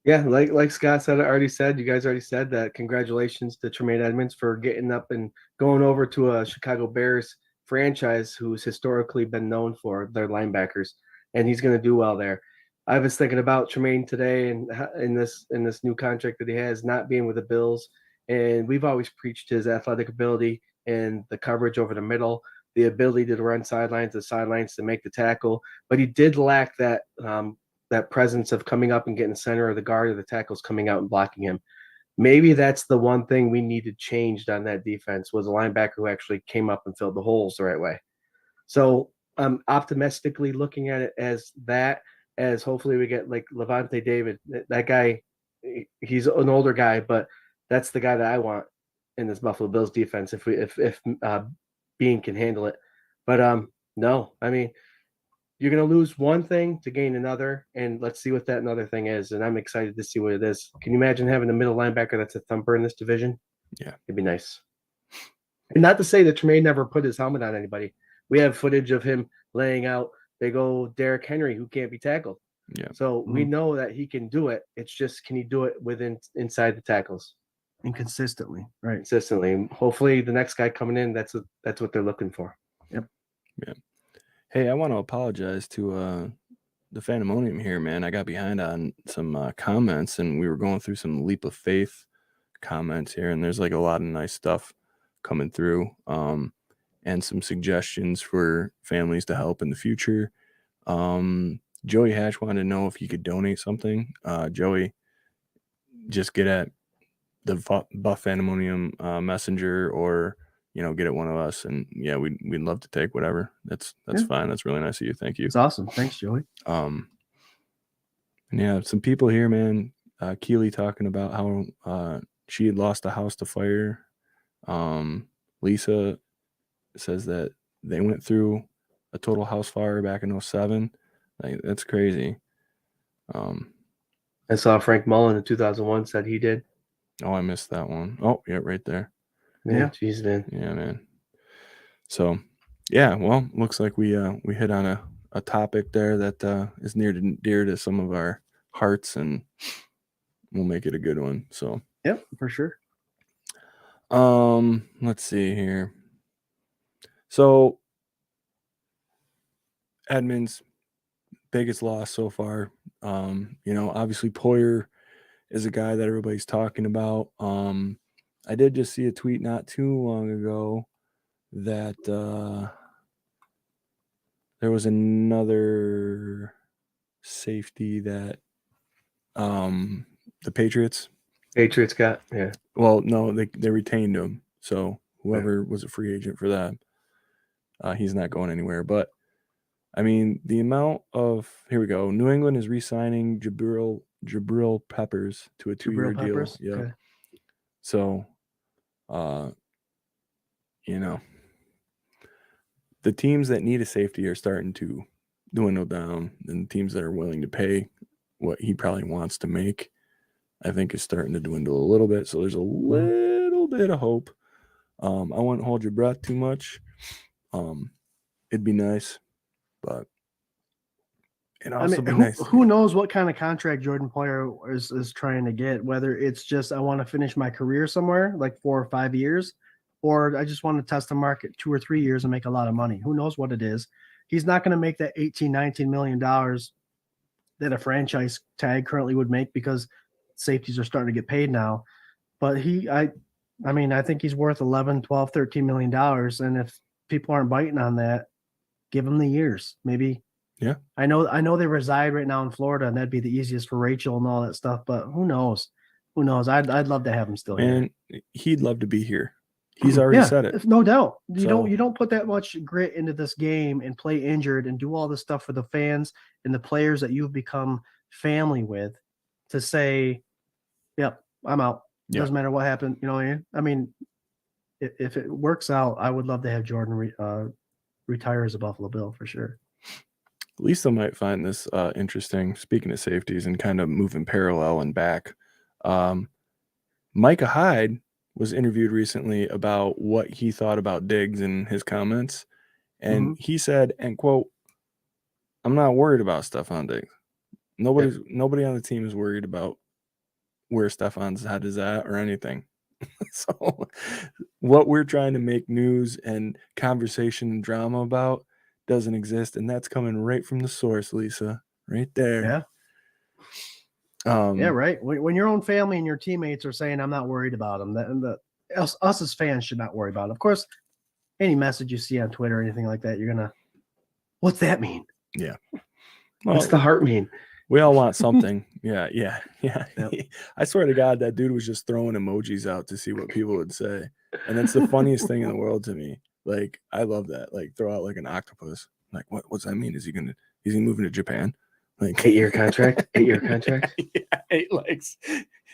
Yeah, like Scott said, you guys already said that. Congratulations to Tremaine Edmonds for getting up and going over to a Chicago Bears franchise who's historically been known for their linebackers, and he's going to do well there. I was thinking about Tremaine today, and in this new contract that he has, not being with the Bills, and we've always preached his athletic ability and the coverage over the middle, the ability to run sidelines to make the tackle, but he did lack that presence of coming up and getting the center of the guard or the tackles coming out and blocking him. Maybe that's the one thing we needed changed on that defense, was a linebacker who actually came up and filled the holes the right way. So I'm optimistically looking at it as hopefully we get like Levante David. That guy, he's an older guy, but that's the guy that I want in this Buffalo Bills defense if Bean can handle it. But no, I mean, you're going to lose one thing to gain another, and let's see what that another thing is. And I'm excited to see what it is. Can you imagine having a middle linebacker that's a thumper in this division? Yeah. It'd be nice. And not to say that Tremaine never put his helmet on anybody. We have footage of him laying out big old Derrick Henry who can't be tackled. Yeah. So we know that he can do it. It's just, can he do it inside the tackles? And consistently, right? Consistently. Hopefully the next guy coming in, that's what they're looking for. Yep. Yeah. Hey, I want to apologize to the Fandemonium here, man. I got behind on some comments, and we were going through some leap of faith comments here, and there's like a lot of nice stuff coming through, and some suggestions for families to help in the future. Joey Hatch wanted to know if you could donate something. Joey, just get at the Buff Fandemonium messenger, or get at one of us, and yeah, we'd love to take whatever. That's fine. That's really nice of you. Thank you. It's awesome. Thanks, Joey. And yeah, some people here, man. Keely talking about how she had lost a house to fire. Lisa says that they went through a total house fire back in 2007. Like, that's crazy. I saw Frank Mullen in 2001 said he did. Oh, I missed that one. Oh, yeah, right there. Yeah, jeez, man. Yeah, man. So, yeah, well, looks like we hit on a topic there that is near to dear to some of our hearts, and we'll make it a good one. So, Yep, for sure. let's see here. So, Edmonds' biggest loss so far. Obviously Poyer is a guy that everybody's talking about. I did just see a tweet not too long ago that there was another safety that the Patriots got, yeah. Well, no, they retained him. So whoever was a free agent for that, he's not going anywhere. But I mean, the amount of here we go. New England is re-signing Jabril Peppers to a 2-year deal. Peppers? Yeah. Okay. So, the teams that need a safety are starting to dwindle down, and teams that are willing to pay what he probably wants to make, I think, is starting to dwindle a little bit. So there's a little bit of hope. I wouldn't hold your breath too much. It'd be nice, but it'd also be nice. Who knows what kind of contract Jordan Poyer is trying to get, whether it's just I want to finish my career somewhere like 4 or 5 years, or I just want to test the market 2 or 3 years and make a lot of money. Who knows what it is? He's not going to make that $18-19 million that a franchise tag currently would make, because safeties are starting to get paid now. But I think he's worth 11, 12, 13 million dollars. And if people aren't biting on that, give him the years. Maybe. Yeah. I know they reside right now in Florida, and that'd be the easiest for Rachel and all that stuff, but who knows? I'd love to have him still here. And he'd love to be here. He's already said it. No doubt. You don't put that much grit into this game and play injured and do all this stuff for the fans and the players that you've become family with to say, yep, I'm out. Yep. Doesn't matter what happened. You know what I mean? I mean, if it works out, I would love to have Jordan retire as a Buffalo Bill for sure. Lisa might find this interesting. Speaking of safeties and kind of moving parallel and back, Micah Hyde was interviewed recently about what he thought about Diggs and his comments. And he said, and quote, "I'm not worried about Stephon Diggs. Nobody on the team is worried about where Stephon's head is at or anything." So what we're trying to make news and conversation and drama about doesn't exist. And that's coming right from the source, Lisa, right there. Yeah. Yeah, right. When your own family and your teammates are saying, "I'm not worried about them," us as fans should not worry about it. Of course, any message you see on Twitter or anything like that, you're gonna, what's that mean? Yeah. Well, what's the heart mean? We all want something. Yeah. Yep. I swear to God, that dude was just throwing emojis out to see what people would say. And that's the funniest thing in the world to me. Like, I love that. Like, throw out like an octopus. Like, what's that mean? Is he moving to Japan? Like 8-year contract? 8-year contract? Yeah, 8 legs.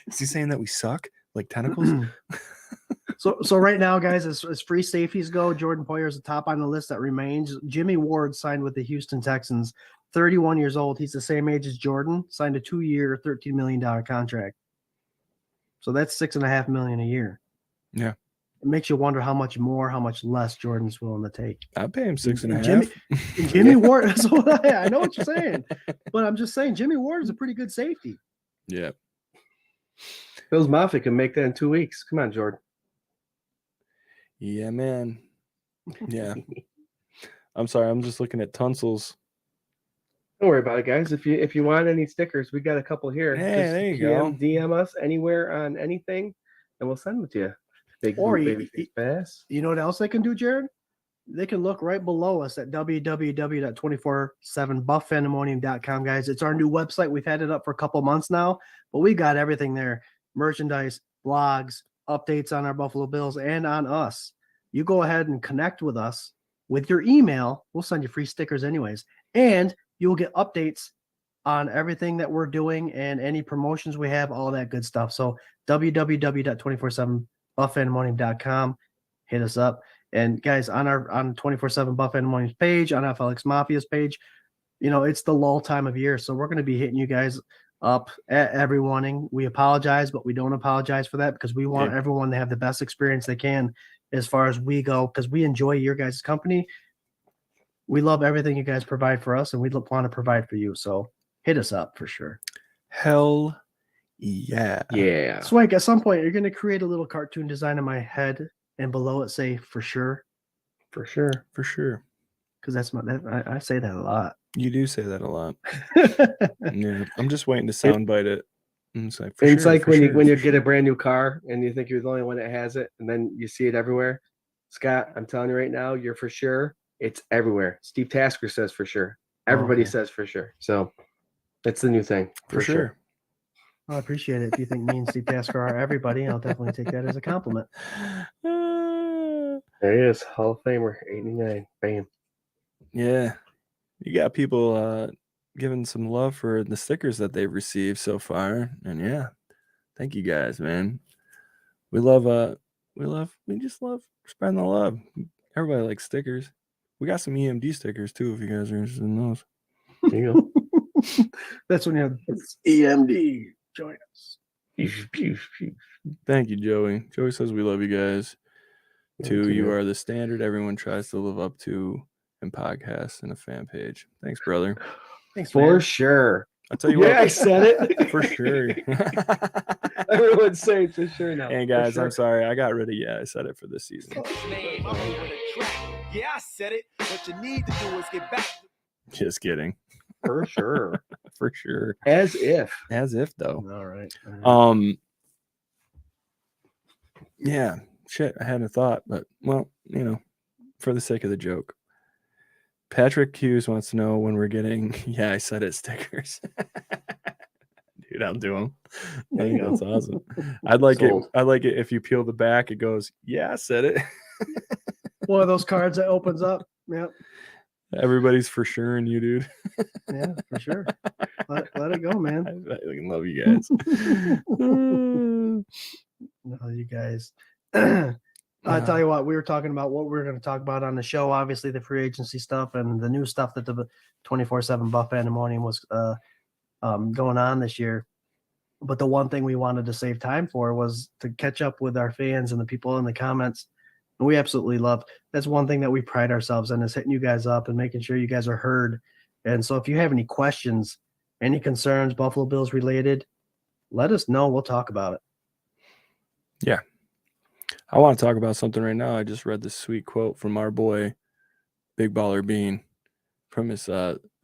Is he saying that we suck? Like tentacles? So right now, guys, as free safeties go, Jordan Poyer is the top on the list that remains. Jimmy Ward signed with the Houston Texans, 31 years old. He's the same age as Jordan, signed a 2-year, $13 million contract. So that's $6.5 million a year. Yeah. It makes you wonder how much more, how much less Jordan's willing to take. I'd pay him 6.5. Jimmy Ward. So I know what you're saying, but I'm just saying Jimmy Ward is a pretty good safety. Yeah. BillsMafia can make that in 2 weeks. Come on, Jordan. Yeah, man. Yeah. I'm sorry. I'm just looking at Tunsil's. Don't worry about it, guys. If you want any stickers, we got a couple here. Hey, just there you go. DM us anywhere on anything, and we'll send them to you. Big or baby bass. You know what else they can do, Jared? They can look right below us at www.247buffandemonium.com, guys. It's our new website. We've had it up for a couple months now, but we got everything there. Merchandise, blogs, updates on our Buffalo Bills and on us. You go ahead and connect with us with your email. We'll send you free stickers anyways. And you'll get updates on everything that we're doing and any promotions we have, all that good stuff. So www.247buffandemonium.com. Hit us up. And guys, on 247 Buff Fandemonium's page, on FLX Mafia's page, it's the lull time of year. So we're going to be hitting you guys up at every warning. We apologize, but we don't apologize for that because we want everyone to have the best experience they can as far as we go, because we enjoy your guys' company. we love everything you guys provide for us, and we want to provide for you. So hit us up for sure. Hell yeah. Yeah. Swank, at some point, you're going to create a little cartoon design in my head, and below it say "for sure," For sure. For sure. because I say that a lot. You do say that a lot. Yeah. I'm just waiting to soundbite it. And it's like, for It's sure, like for when sure, you for get a sure. brand new car and you think you're the only one that has it, and then you see it everywhere. Scott, I'm telling you right now, you're for sure. It's everywhere. Steve Tasker says for sure. Everybody Okay. says for sure. So that's the new thing. For sure. I appreciate it. If you think me and Steve Tasker are everybody, I'll definitely take that as a compliment. Uh, There he is, Hall of Famer, 89. Bam. yeah. You got people giving some love for the stickers that they've received so far. And yeah, thank you guys, man. We just love spreading the love. Everybody likes stickers. We got some EMD stickers too, if you guys are interested in those. There you go. That's when you have EMD. Join us. Thank you, Joey. Joey says we love you guys. Too, you man. are the standard everyone tries to live up to in podcasts and a fan page. Thanks, brother. Thanks, For man. sure. I'll tell you Yeah, I what, said it. for sure. Everyone's saying for sure now. And For guys, sure. I'm sorry. I got rid of I said it for this season. Man, I'm over the track. Yeah, I said it. What you need to do is get back. Just kidding. For sure. For sure. As if. As if though. All right. Yeah, shit, I hadn't thought, but well, for the sake of the joke. Patrick Hughes wants to know when we're getting I said it stickers. Dude, I'll do them. I think that's awesome. I'd like Sold. it if you peel the back, it goes, yeah, I said it. One of those cards that opens up. Yep. Everybody's for sure and you, dude. Yeah, for sure. Let it go, man. I fucking love you guys. No, you guys. I tell you what, we were talking about what we were going to talk about on the show. Obviously, the free agency stuff and the new stuff that the 24/7 Buff Fandemonium was going on this year. But the one thing we wanted to save time for was to catch up with our fans and the people in the comments. And we absolutely love. That's one thing that we pride ourselves in, is hitting you guys up and making sure you guys are heard. And so if you have any questions, any concerns, Buffalo Bills related, let us know. We'll talk about it. Yeah. I want to talk about something right now. I just read this sweet quote from our boy, Big Baller Bean, from his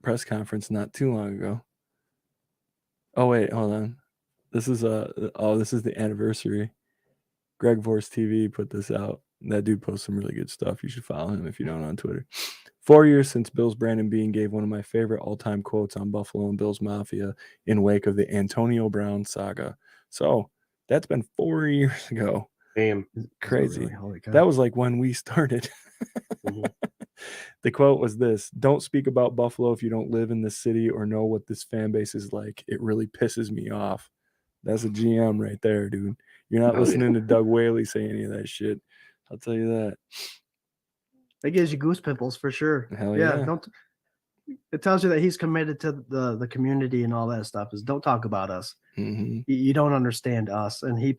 press conference not too long ago. Oh, wait, hold on. This is the anniversary. Greg Vorse TV put this out. That dude posts some really good stuff. You should follow him if you don't on Twitter. 4 years since Bills Brandon Bean gave one of my favorite all-time quotes on Buffalo and Bills Mafia in wake of the Antonio Brown saga. So that's been 4 years ago. Damn. Crazy. Really, holy cow. That was like when we started. Mhm. The quote was this: "Don't speak about Buffalo if you don't live in the city or know what this fan base is like. It really pisses me off." That's a GM right there, dude. You're not Oh, yeah. listening to Doug Whaley say any of that shit. I'll tell you that. It gives you goose pimples for sure. Hell yeah. It tells you that he's committed to the community and all that stuff. Is don't talk about us. Mm-hmm. You don't understand us. And he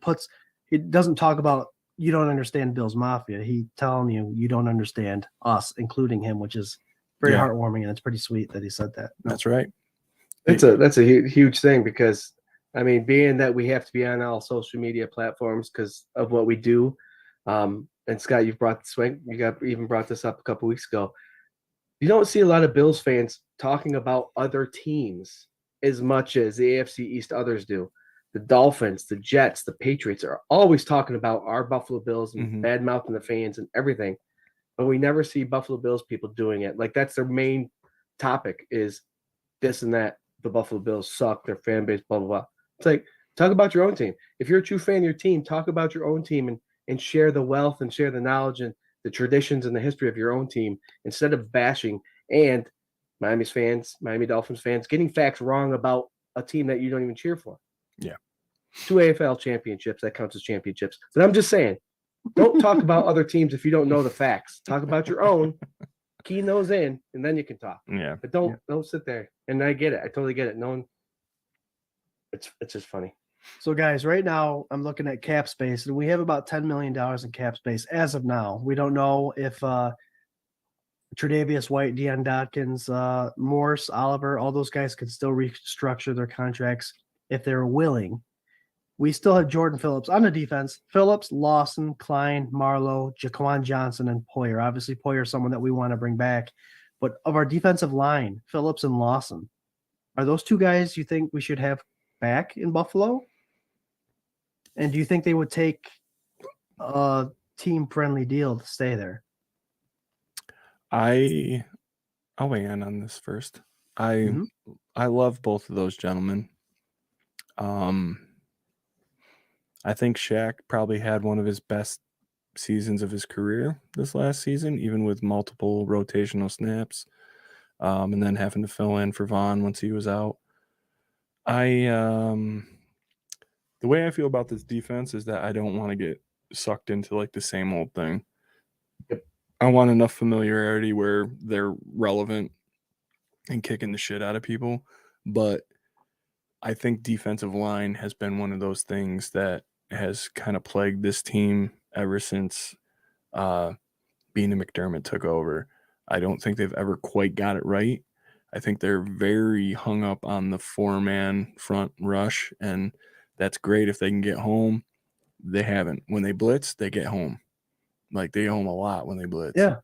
doesn't talk about, you don't understand Bill's Mafia. He telling you don't understand us, including him, which is very heartwarming, and it's pretty sweet that he said that. That's right. That's a huge thing, because I mean, being that we have to be on all social media platforms because of what we do. And Scott, you brought this up a couple weeks ago. You don't see a lot of Bills fans talking about other teams as much as the AFC East others do. The Dolphins, the Jets, the Patriots are always talking about our Buffalo Bills and bad mouthing the fans and everything. But we never see Buffalo Bills people doing it. Like, that's their main topic, is this and that. The Buffalo Bills suck, their fan base, blah, blah, blah. It's like, talk about your own team. If you're a true fan of your team, talk about your own team and share the wealth and share the knowledge and the traditions and the history of your own team, instead of bashing and Miami Dolphins fans getting facts wrong about a team that you don't even cheer for. Yeah. 2 AFL championships, that counts as championships. But I'm just saying, don't talk about other teams if you don't know the facts. Talk about your own, key those in, and then you can talk. Yeah. But don't sit there. And I get it. I totally get it. No one, it's just funny. So, guys, right now I'm looking at cap space, and we have about $10 million in cap space as of now. We don't know if Tre'Davious White, Deion Dawkins, Morse, Oliver, all those guys could still restructure their contracts if they're willing. We still have Jordan Phillips on the defense. Phillips, Lawson, Klein, Marlowe, Jaquan Johnson, and Poyer. Obviously, Poyer is someone that we want to bring back. But of our defensive line, Phillips and Lawson, are those two guys you think we should have back in Buffalo? And do you think they would take a team-friendly deal to stay there? I'll weigh in on this first. I love both of those gentlemen. I think Shaq probably had one of his best seasons of his career this last season, even with multiple rotational snaps, and then having to fill in for Vaughn once he was out. The way I feel about this defense is that I don't want to get sucked into like the same old thing. I want enough familiarity where they're relevant and kicking the shit out of people, but I think defensive line has been one of those things that has kind of plagued this team ever since Beanie McDermott took over. I don't think they've ever quite got it right. I think they're very hung up on the 4-man front rush, and that's great if they can get home. They haven't. When they blitz, they get home. Like, they get home a lot when they blitz. Yeah.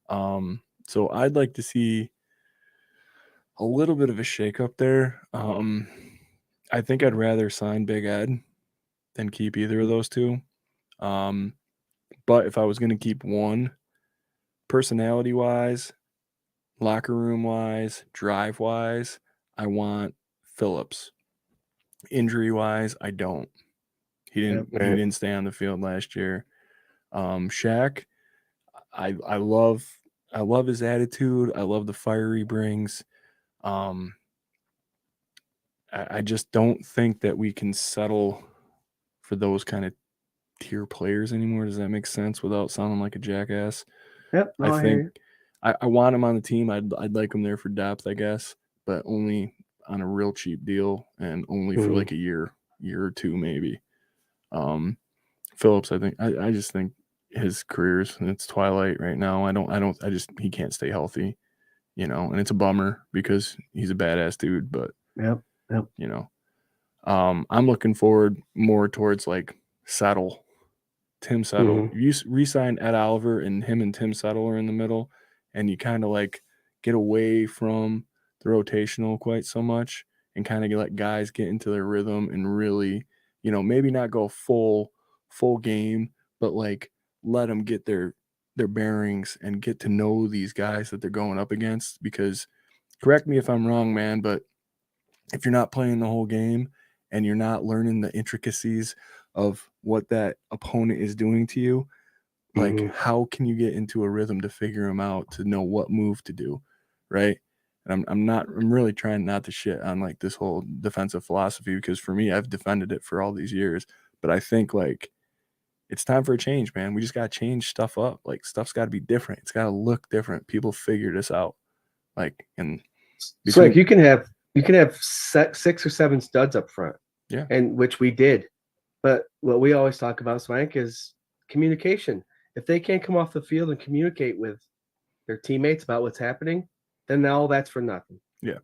So I'd like to see a little bit of a shakeup there. I think I'd rather sign Big Ed than keep either of those two. But if I was going to keep one, personality-wise, locker room-wise, drive-wise, I want Phillips. Injury-wise, I don't. He didn't stay on the field last year. Shaq, I love his attitude. I love the fire he brings. I just don't think that we can settle for those kind of tier players anymore. Does that make sense without sounding like a jackass? Yep. No, I think I want him on the team. I'd like him there for depth, I guess, but only on a real cheap deal and only for like a year or two maybe. Phillips, I just think his career's in its twilight right now. He can't stay healthy, and it's a bummer because he's a badass dude, but Yep. I'm looking forward more towards like Tim Settle. You re-signed Ed Oliver, and him and Tim Settle are in the middle, and you kind of like get away from the rotational quite so much and kind of let guys get into their rhythm and really, maybe not go full game, but like let them get their bearings and get to know these guys that they're going up against. Because correct me if I'm wrong, man, but if you're not playing the whole game and you're not learning the intricacies of what that opponent is doing to you, like how can you get into a rhythm to figure them out, to know what move to do, right? And I'm really trying not to shit on like this whole defensive philosophy, because for me, I've defended it for all these years, but I think like it's time for a change, man. We just got to change stuff up. Like, stuff's got to be different. It's got to look different. People figure this out. Like, and so like you can have 6 or 7 studs up front. Yeah. And which we did. But what we always talk about, Swank, is communication. If they can't come off the field and communicate with their teammates about what's happening, then all that's for nothing. Yeah.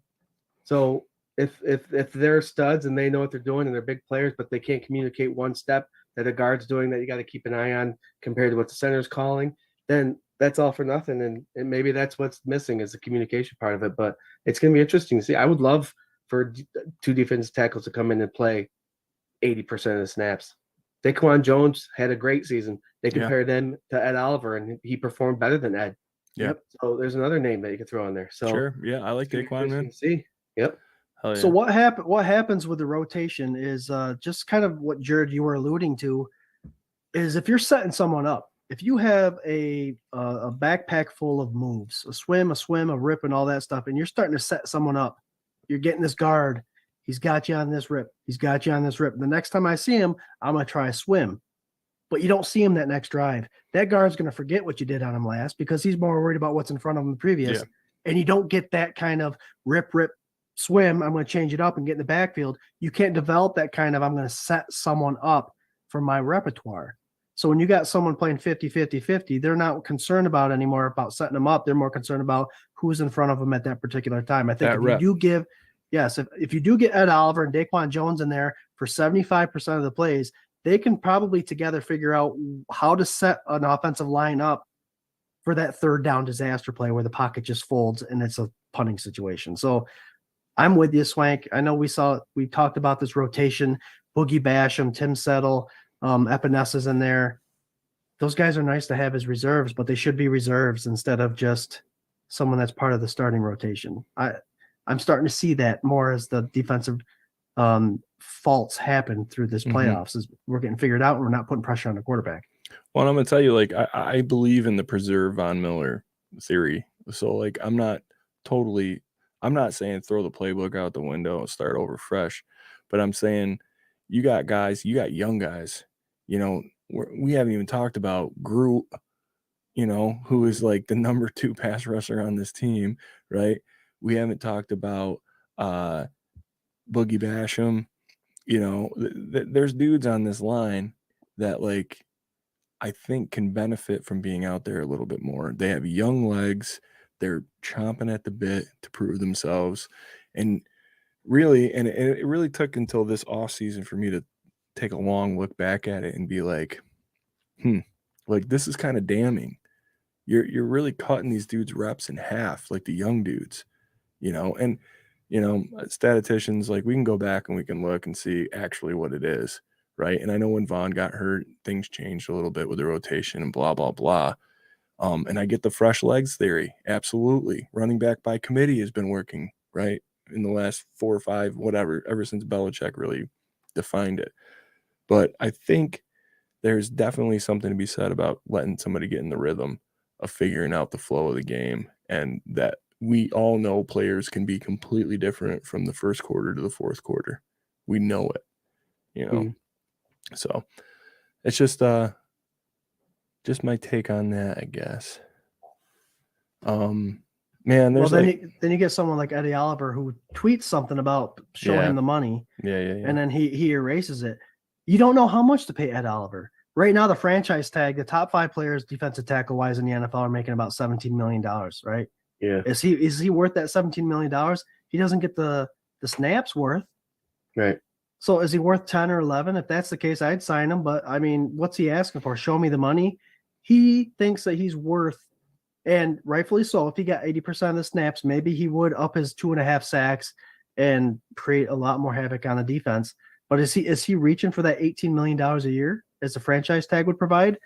So if they're studs and they know what they're doing and they're big players, but they can't communicate one step that a guard's doing that you got to keep an eye on compared to what the center's calling, then that's all for nothing. And maybe that's what's missing is the communication part of it. But it's going to be interesting to see. I would love for 2 defensive tackles to come in and play 80% of the snaps. Daquan Jones had a great season. They compared him to Ed Oliver, and he performed better than Ed. Yep. So there's another name that you can throw in there. So sure. Yeah, I like Daquan, man. See. Yep. Hell yeah. So what happens with the rotation is just kind of what Jared you were alluding to is if you're setting someone up, if you have a backpack full of moves, a swim, a rip, and all that stuff, and you're starting to set someone up, you're getting this guard. He's got you on this rip. He's got you on this rip. The next time I see him, I'm going to try a swim. But you don't see him that next drive. That guard's going to forget what you did on him last because he's more worried about what's in front of him the previous. Yeah. And you don't get that kind of rip, swim. I'm going to change it up and get in the backfield. You can't develop that kind of I'm going to set someone up for my repertoire. So when you got someone playing 50-50-50, they're not concerned about anymore about setting them up. They're more concerned about who's in front of them at that particular time. I think That if rep. you do give, yes, if you do get Ed Oliver and Daquan Jones in there for 75% of the plays, they can probably together figure out how to set an offensive line up for that third down disaster play where the pocket just folds and it's a punting situation. So I'm with you, Swank. I know we talked about this rotation, Boogie Basham, Tim Settle, Epinessa's in there. Those guys are nice to have as reserves, but they should be reserves instead of just someone that's part of the starting rotation. I'm starting to see that more as the defensive faults happen through this playoffs as we're getting figured out and we're not putting pressure on the quarterback. Well, I'm gonna tell you, like, I believe in the preserve Von Miller theory. So, like, I'm not saying throw the playbook out the window and start over fresh, but I'm saying you got young guys, you know, we haven't even talked about Groot, you know, who is like the number 2 pass rusher on this team, right? We haven't talked about Boogie Basham, you know, there's dudes on this line that, like, I think can benefit from being out there a little bit more. They have young legs. They're chomping at the bit to prove themselves. And really, and it really took until this offseason for me to take a long look back at it and be like, like, this is kind of damning. You're really cutting these dudes' reps in half, like the young dudes, you know. And, you know, statisticians, like, we can go back and we can look and see actually what it is, right? And I know when Vaughn got hurt, things changed a little bit with the rotation and blah, blah, blah. And I get the fresh legs theory. Absolutely. Running back by committee has been working, right, in the last 4 or 5, whatever, ever since Belichick really defined it. But I think there's definitely something to be said about letting somebody get in the rhythm of figuring out the flow of the game, and that we all know players can be completely different from the first quarter to the fourth quarter. We know it, you know. So it's just my take on that, I guess. Man, there's then you get someone like Eddie Oliver who tweets something about showing him the money. Yeah. And then he erases it. You don't know how much to pay Ed Oliver. Right now, the franchise tag, the top 5 players defensive tackle wise in the NFL are making about $17 million, right? Yeah. Is he worth that $17 million? He doesn't get the snaps worth. Right. So is he worth 10 or 11? If that's the case, I'd sign him. But I mean, what's he asking for? Show me the money. He thinks that he's worth, and rightfully so, if he got 80% of the snaps, maybe he would up his 2.5 sacks and create a lot more havoc on the defense. But is he reaching for that $18 million a year as the franchise tag would provide?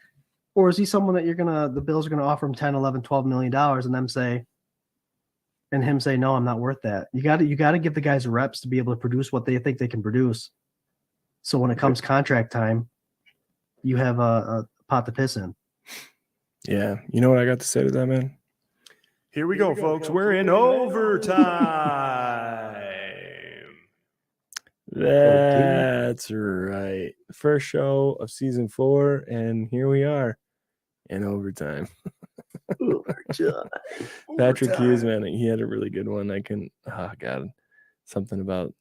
Or is he someone that the Bills are going to offer him 10, 11, $12 million and him say, no, I'm not worth that. You got to give the guys reps to be able to produce what they think they can produce. So when it comes contract time, you have a pot to piss in. Yeah. You know what I got to say to that, man? Here we go, folks. We're in overtime. That's right. First show of season 4, and here we are in overtime. Patrick Hughes, man, he had a really good one. Something about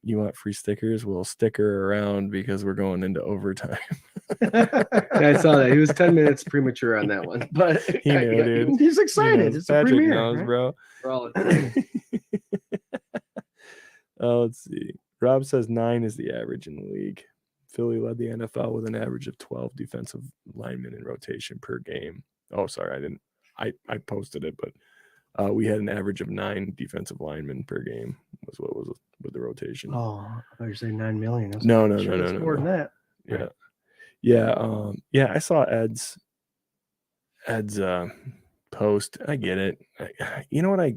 you want free stickers? We'll sticker around because we're going into overtime. I saw that. He was 10 minutes premature on that one, but he knew, dude. He's excited. It's Patrick a premiere, knows, right? bro. we're all excited. Let's see. Rob says 9 is the average in the league. Philly led the NFL with an average of 12 defensive linemen in rotation per game. Oh, sorry, I posted it, but we had an average of 9 defensive linemen per game was what was with the rotation. Oh, I thought you were saying 9 million. No. More than that. Yeah. I saw Ed's post. I get it. You know what I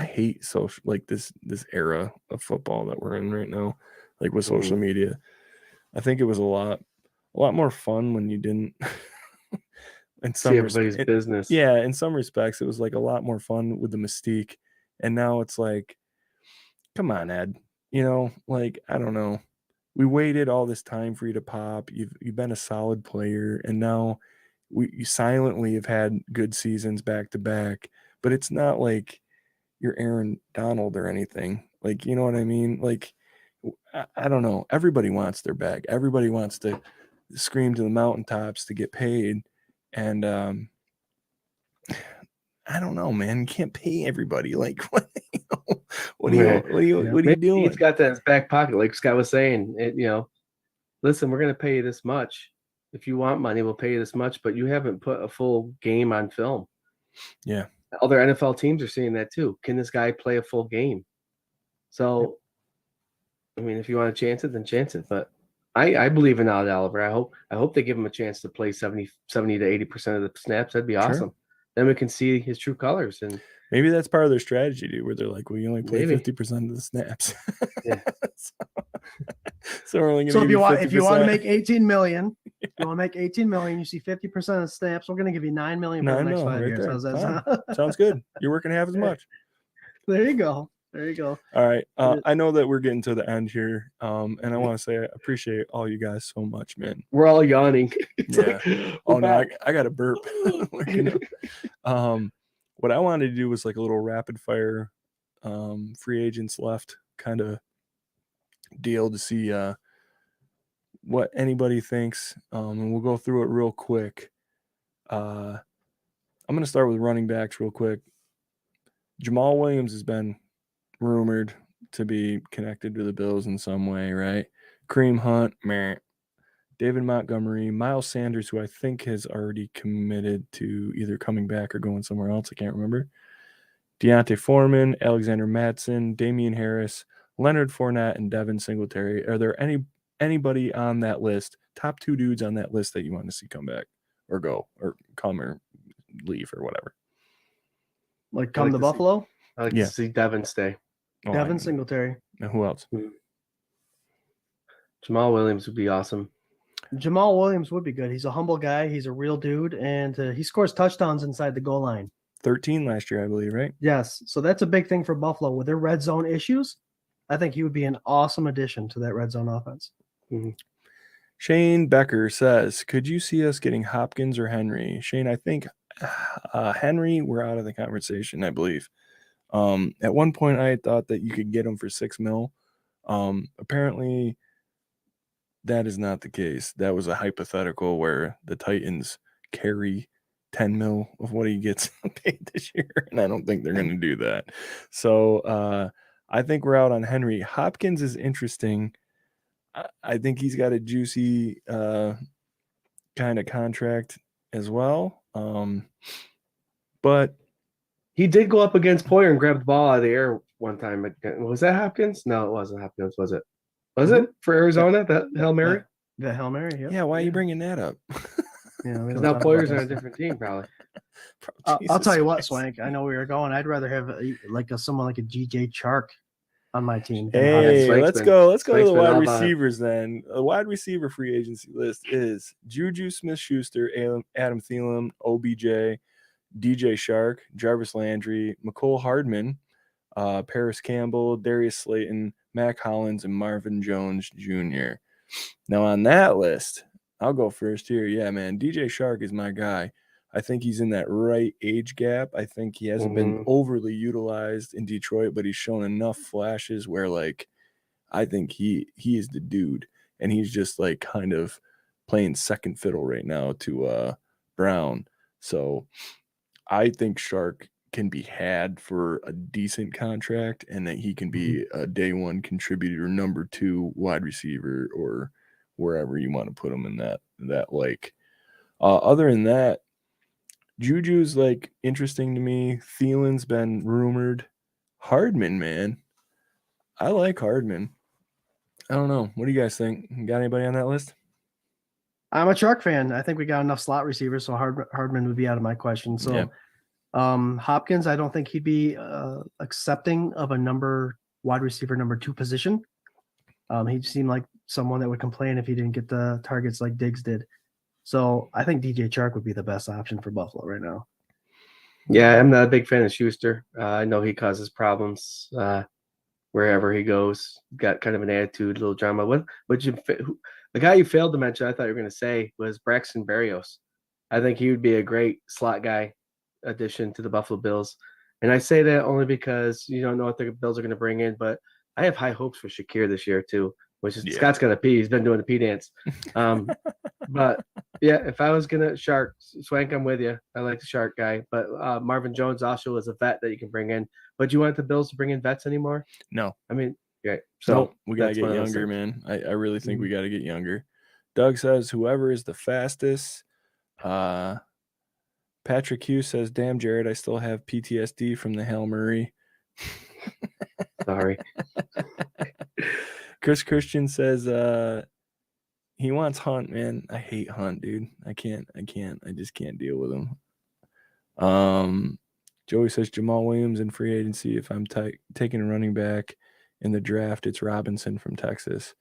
hate social, like this era of football that we're in right now, like with social media. I think it was a lot more fun when you didn't in some See everybody's business. Yeah, in some respects it was like a lot more fun with the mystique, and now it's like, come on, Ed, you know, like, I don't know, we waited all this time for you to pop. You've been a solid player, and now you silently have had good seasons back to back, but it's not like you're Aaron Donald or anything. Like, you know what I mean? Like, I don't know. Everybody wants their bag. Everybody wants to scream to the mountaintops to get paid. And I don't know, man. You can't pay everybody. Like, what are you doing? He's got that in his back pocket, like Scott was saying. Listen, we're going to pay you this much. If you want money, we'll pay you this much, but you haven't put a full game on film. Yeah. Other NFL teams are seeing that too. Can this guy play a full game? So, I mean, if you want to chance it, then chance it. But I believe in Allen Oliver. I hope they give him a chance to play 70 to 80% of the snaps. That'd be awesome. Sure. Then we can see his true colors. And maybe that's part of their strategy, dude, where they're like, we only play 50% of the snaps. Yeah. So we're only going to give you if you want to make 18 million, you want to make 18 million, you see 50% of snaps, we're going to give you 9 million for the next 5 years. How's that? Sounds good. You're working half as much. There you go. All right. I know that we're getting to the end here. And I want to say I appreciate all you guys so much, man. We're all yawning. Yeah. Oh no, I got a burp. What I wanted to do was like a little rapid fire free agents left kind of deal to see what anybody thinks. And we'll go through it real quick. I'm going to start with running backs real quick. Jamal Williams has been rumored to be connected to the Bills in some way, right? Kareem Hunt, meh. David Montgomery, Miles Sanders, who I think has already committed to either coming back or going somewhere else. I can't remember. Deontay Foreman, Alexander Mattson, Damian Harris, Leonard Fournette, and Devin Singletary. Are there anybody on that list, top 2 dudes on that list that you want to see come back or go or come or leave or whatever? Like come to Buffalo? I like to see Devin stay. Devin Singletary. And who else? Jamal Williams would be awesome. Jamal Williams would be good. He's a humble guy. He's a real dude, and he scores touchdowns inside the goal line. 13 last year, I believe, right? Yes. So that's a big thing for Buffalo. With their red zone issues, I think he would be an awesome addition to that red zone offense. Mm-hmm. Shane Becker says, could you see us getting Hopkins or Henry? Shane, I think Henry, we're out of the conversation, I believe. At one point, I thought that you could get him for $6 million. Apparently, that is not the case. That was a hypothetical where the Titans carry $10 million of what he gets paid this year, and I don't think they're going to do that. So I think we're out on Henry. Hopkins is interesting. I think he's got a juicy kind of contract as well. But he did go up against Poyer and grab the ball out of the air one time. Was that Hopkins? No, it wasn't Hopkins, was it? Was it for Arizona, that Hail Mary? The Hail Mary, yeah. Yeah, why are you bringing that up? Because now Poyer's on a different team, probably. I'll tell you what, Swank. I know where you're going. I'd rather have someone like a GJ Chark on my team. Hey, let's go to the wide receivers then. The wide receiver free agency list is Juju Smith-Schuster, Adam Thielen, OBJ, DJ Shark, Jarvis Landry, McCole Hardman, Paris Campbell, Darius Slayton, Mac Hollins, and Marvin Jones Jr. Now on that list, I'll go first here. Yeah, man, DJ Shark is my guy. I think he's in that right age gap. I think he hasn't been overly utilized in Detroit, but he's shown enough flashes where, like, I think he is the dude, and he's just like kind of playing second fiddle right now to Brown. So I think Shark can be had for a decent contract, and that he can be a day one contributor, number 2 wide receiver, or wherever you want to put him in that like. Other than that, Juju's like interesting to me. Thielen's been rumored. Hardman, man, I like Hardman. I don't know. What do you guys think? Got anybody on that list? I'm a Chark fan. I think we got enough slot receivers, so Hardman would be out of my question. So. Yeah. Hopkins, I don't think he'd be accepting of a wide receiver number 2 position. He seemed like someone that would complain if he didn't get the targets like Diggs did. So I think DJ Chark would be the best option for Buffalo right now. Yeah, I'm not a big fan of Schuster. I know he causes problems wherever he goes. Got kind of an attitude, a little drama. The guy you failed to mention, I thought you were going to say, was Braxton Berrios. I think he would be a great slot guy addition to the Buffalo Bills. And I say that only because you don't know what the Bills are going to bring in, but I have high hopes for Shakir this year too, which is Scott's going to pee. He's been doing the pee dance. But yeah, if I was gonna Shark Swank, I'm with you. I like the Shark guy, but Marvin Jones also is a vet that you can bring in. But do you want the Bills to bring in vets anymore? No. I mean, yeah. So Nope, we gotta that's get one of those younger, things. man. I really think we gotta get younger. Doug says whoever is the fastest. Patrick Hughes says, "Damn, Jared, I still have PTSD from the Hail Murray." Sorry. Chris Christian says he wants Hunt, man. I hate Hunt, dude. I just can't deal with him. Joey says Jamal Williams in free agency. If I'm taking a running back in the draft, it's Robinson from Texas.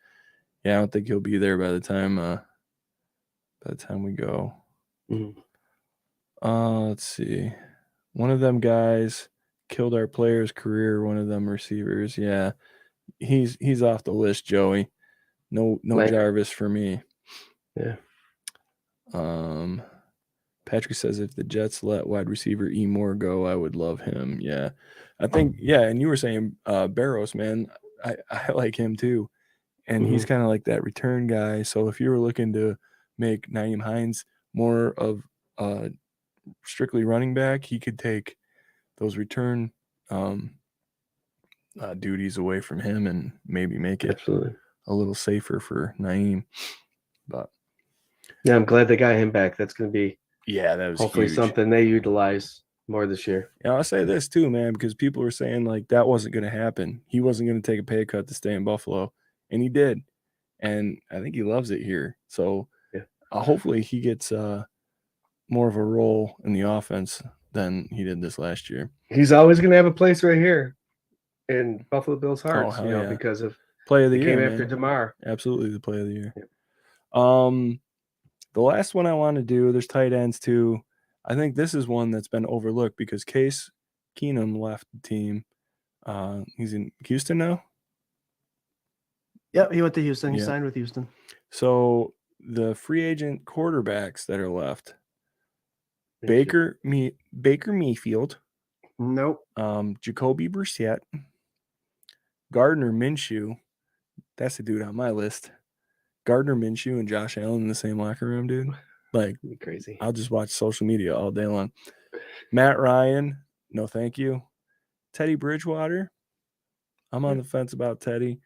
Yeah, I don't think he'll be there by the time we go. Mhm. Let's see. One of them guys killed our player's career. One of them receivers. Yeah, he's off the list, Joey. No Jarvis for me. Yeah. Patrick says if the Jets let wide receiver E. Moore go, I would love him. Yeah, I think. Yeah, and you were saying Barrows, man. I like him too, and he's kind of like that return guy. So if you were looking to make Nyheim Hines more of strictly running back, he could take those return duties away from him and maybe make it Absolutely a little safer for Nyheim. But yeah, I'm glad they got him back. That's going to be that was hopefully huge. something they utilize more this year. Yeah, I'll say this too, man, because people were saying like that wasn't going to happen. He wasn't going to take a pay cut to stay in Buffalo, and he did. And I think he loves it here. So hopefully he gets more of a role in the offense than he did this last year. He's always going to have a place right here in Buffalo Bills' hearts, because of play of the year. Came after DeMar. Absolutely the play of the year. Yep. The last one I want to do, there's tight ends too. I think this is one that's been overlooked because Case Keenum left the team. He's in Houston now. Yep, he went to Houston. He signed with Houston. So the free agent quarterbacks that are left, Baker Mayfield. Nope. Jacoby Brissett, Gardner Minshew. That's the dude on my list. Gardner Minshew and Josh Allen in the same locker room, dude. Like, crazy. I'll just watch social media all day long. Matt Ryan, no thank you. Teddy Bridgewater, I'm on the fence about Teddy.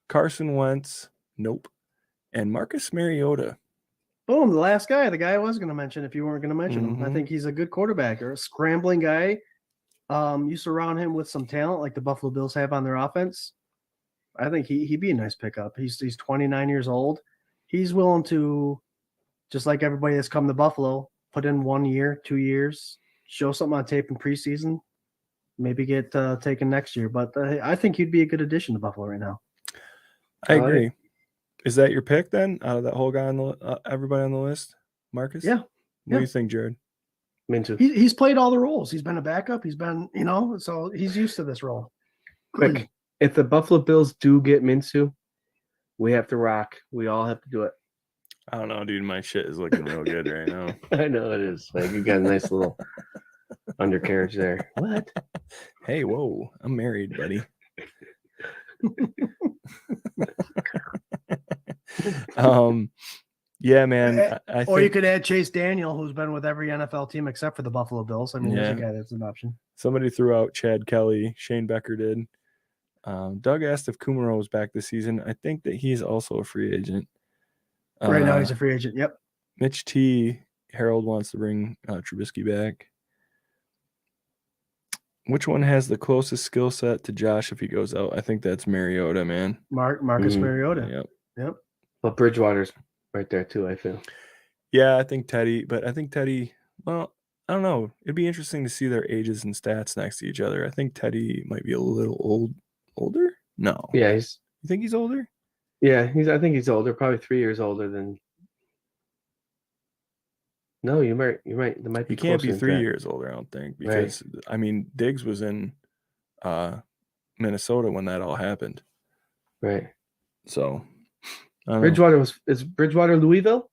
Carson Wentz, nope. And Marcus Mariota. Boom, the last guy, the guy I was going to mention if you weren't going to mention him. I think he's a good quarterback or a scrambling guy. You surround him with some talent like the Buffalo Bills have on their offense. I think he'd be a nice pickup. He's 29 years old. He's willing to, just like everybody that's come to Buffalo, put in 1 year, 2 years, show something on tape in preseason, maybe get taken next year. But I think he'd be a good addition to Buffalo right now. I agree. Is that your pick then? Out of that whole guy on everybody on the list, Marcus? Yeah. What do you think, Jared? Minshew. He's played all the roles. He's been a backup. He's been, so he's used to this role. Quick, if the Buffalo Bills do get Minshew, we have to rock. We all have to do it. I don't know, dude. My shit is looking real good right now. I know it is. Like, you got a nice little undercarriage there. What? Hey, whoa. I'm married, buddy. Yeah, man. I or think you could add Chase Daniel, who's been with every NFL team except for the Buffalo Bills. I mean, there's a guy that's an option. Somebody threw out Chad Kelly. Shane Becker did. Doug asked if Kumaro was back this season. I think that he's also a free agent. Right now, he's a free agent. Yep. Mitch T. Harold wants to bring Trubisky back. Which one has the closest skill set to Josh if he goes out? I think that's Mariota, man. Marcus Mariota. Yep. But Bridgewater's right there too, I feel. Yeah, I think Teddy. Well, I don't know. It'd be interesting to see their ages and stats next to each other. I think Teddy might be a little older. No. Yeah, You think he's older? Yeah, I think he's older, probably 3 years older than. No, you're right. There might be. He can't be closer 3 years older, I don't think, because I mean Diggs was in Minnesota when that all happened. Right. So Bridgewater is Bridgewater Louisville?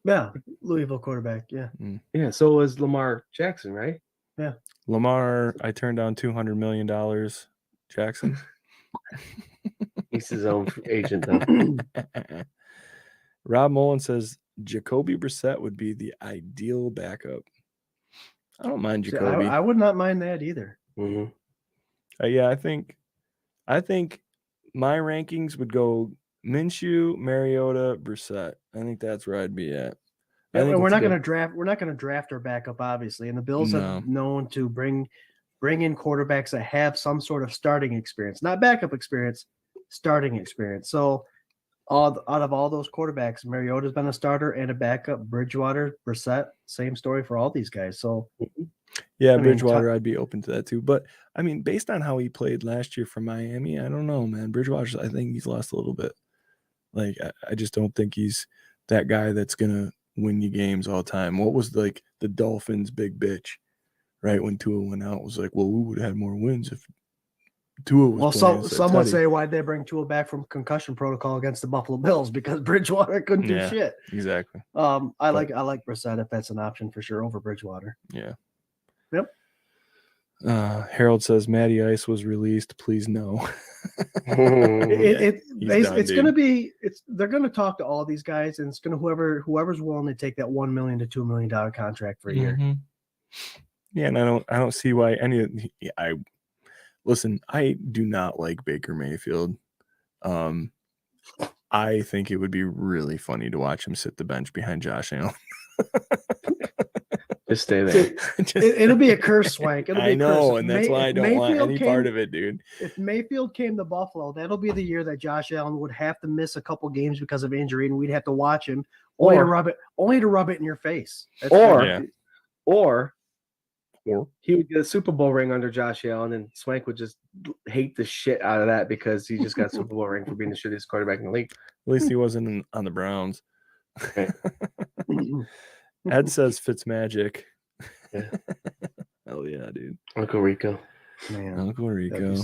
Yeah, Louisville quarterback. Yeah. Yeah. So was Lamar Jackson, right? Yeah. Lamar, I turned down $200 million. Jackson. He's his own agent, though. Rob Mullen says Jacoby Brissett would be the ideal backup. I don't mind See, Jacoby. I would not mind that either. Mhm. Yeah, I think my rankings would go Minshew, Mariota, Brissett. I think that's where I'd be at. I think And we're it's not good. going to draft. We're not going to draft our backup, obviously. And the Bills No. have known to bring in quarterbacks that have some sort of starting experience, not backup experience, starting experience. So, out of all those quarterbacks, Mariota's been a starter and a backup. Bridgewater, Brissett, same story for all these guys. So, Yeah, I mean, Bridgewater, I'd be open to that too. But I mean, based on how he played last year for Miami, I don't know, man. Bridgewater, I think he's lost a little bit. Like, I just don't think he's that guy that's gonna win you games all the time. What was like the Dolphins' big bitch, right? When Tua went out, it was like, well, we would have had more wins if Tua was playing. well, So some would Teddy. say why'd they bring Tua back from concussion protocol against the Buffalo Bills because Bridgewater couldn't do Yeah. shit. Exactly. I like Brissett if that's an option for sure over Bridgewater. Yeah. Yep. Harold says Matty Ice was released. Please no. It's going to be they're going to talk to all these guys, and it's going to whoever's willing to take that $1 million to $2 million contract for a year. Mhm. Yeah, and I don't see why any of I do not like Baker Mayfield. I think it would be really funny to watch him sit the bench behind Josh Allen. Just stay there. It'll be a curse, Swank. It'll be I a curse. know, If and that's why I don't want any part of it, dude. If Mayfield came to Buffalo, that'll be the year that Josh Allen would have to miss a couple games because of injury, and we'd have to watch him only to rub it in your face. Or he would get a Super Bowl ring under Josh Allen, and Swank would just hate the shit out of that because he just got a Super Bowl ring for being the shittiest quarterback in the league. At least he wasn't on the Browns. Right. Ed says Fitzmagic. Yeah. Hell yeah, dude. Uncle Rico. Man, Uncle Rico.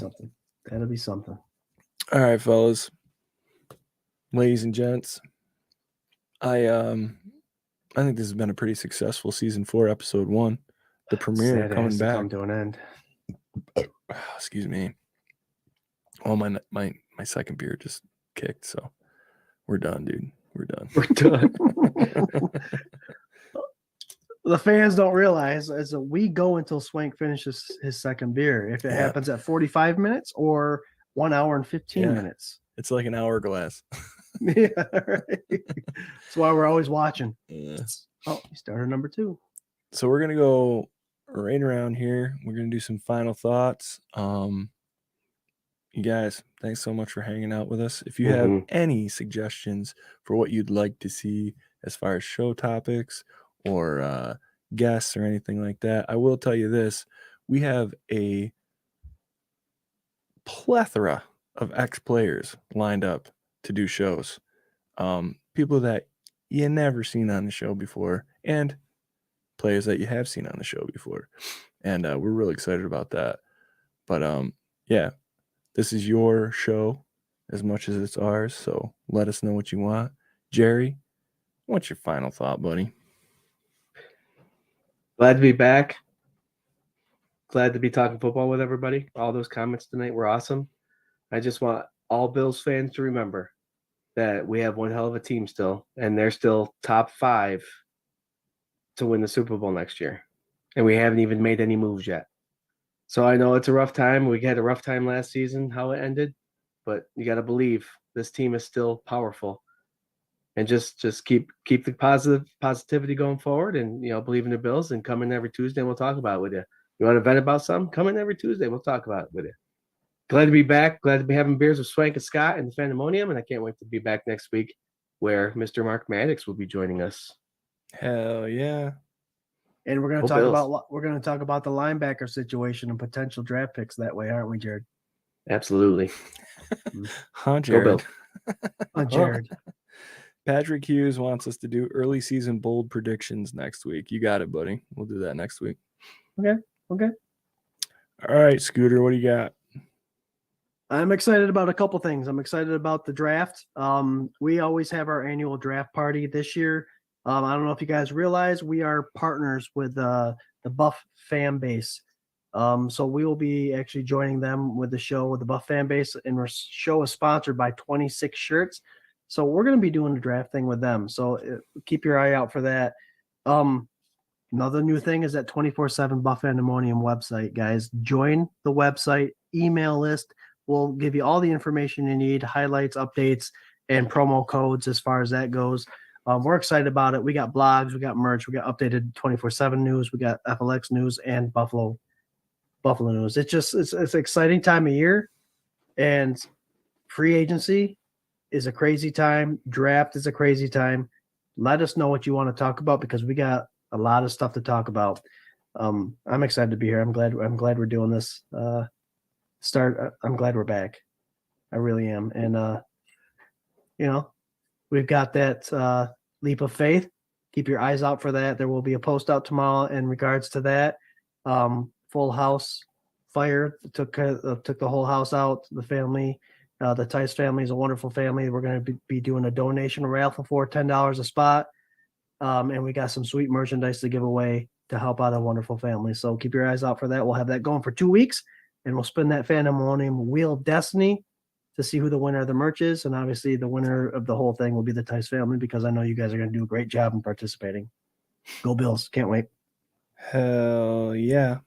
That'll be something. All right, fellas. Ladies and gents. I think this has been a pretty successful season 4, episode 1. The premiere Sad coming has to back. come to an end. Excuse me. Oh, my second beer just kicked, so we're done, dude. We're done. We're done. The fans don't realize as we go until Swank finishes his second beer. If it happens at 45 minutes or 1 hour and 15 minutes. It's like an hourglass. Yeah, right. That's why we're always watching. Yeah. Oh, he started number 2. So we're gonna go right around here. We're gonna do some final thoughts. You guys, thanks so much for hanging out with us. If you have any suggestions for what you'd like to see as far as show topics or guests or anything like that, I will tell you this: we have a plethora of ex-players lined up to do shows. People that you never seen on the show before, and players that you have seen on the show before. And we're really excited about that. But yeah, this is your show as much as it's ours. So let us know what you want. Jerry, what's your final thought, buddy? Glad to be back. Glad to be talking football with everybody. All those comments tonight were awesome. I just want all Bills fans to remember that we have one hell of a team still, and they're still top 5 to win the Super Bowl next year. And we haven't even made any moves yet. So I know it's a rough time. We had a rough time last season, how it ended, but you got to believe this team is still powerful. And just keep the positivity going forward, and believe in the Bills, and come in every Tuesday and we'll talk about it with you. You want to vent about something? Come in every Tuesday. We'll talk about it with you. Glad to be back. Glad to be having beers with Swank and Scott and the Fandemonium, and I can't wait to be back next week where Mr. Mark Maddox will be joining us. Hell yeah. And we're going to talk about the linebacker situation and potential draft picks that way, aren't we, Jared? Absolutely. Huh, Jared? Jared. Patrick Hughes wants us to do early season bold predictions next week. You got it, buddy. We'll do that next week. Okay. All right, Scooter, what do you got? I'm excited about a couple things. I'm excited about the draft. We always have our annual draft party this year. I don't know if you guys realize we are partners with the Buff fan base. So we will be actually joining them with the show with the Buff fan base, and our show is sponsored by 26 Shirts. So we're going to be doing a draft thing with them. So keep your eye out for that. Another new thing is that 24/7 Buff Fandemonium website, guys. Join the website, email list. We'll give you all the information you need, highlights, updates, and promo codes as far as that goes. We're excited about it. We got blogs, we got merch, we got updated 24/7 news, we got FLX news and Buffalo news. It's an exciting time of year, and free agency is a crazy time. Draft is a crazy time. Let us know what you want to talk about because we got a lot of stuff to talk about. I'm excited to be here. I'm glad we're doing this. I'm glad we're back. I really am. And we've got that leap of faith. Keep your eyes out for that. There will be a post out tomorrow in regards to that. Full house fire took the whole house out. The family, the Tice family is a wonderful family. We're going to be doing a donation raffle for $10 a spot. And we got some sweet merchandise to give away to help out a wonderful family. So keep your eyes out for that. We'll have that going for 2 weeks, and we'll spin that Fandemonium Wheel of Destiny to see who the winner of the merch is. And obviously the winner of the whole thing will be the Tice family because I know you guys are going to do a great job in participating. Go Bills. Can't wait. Hell yeah.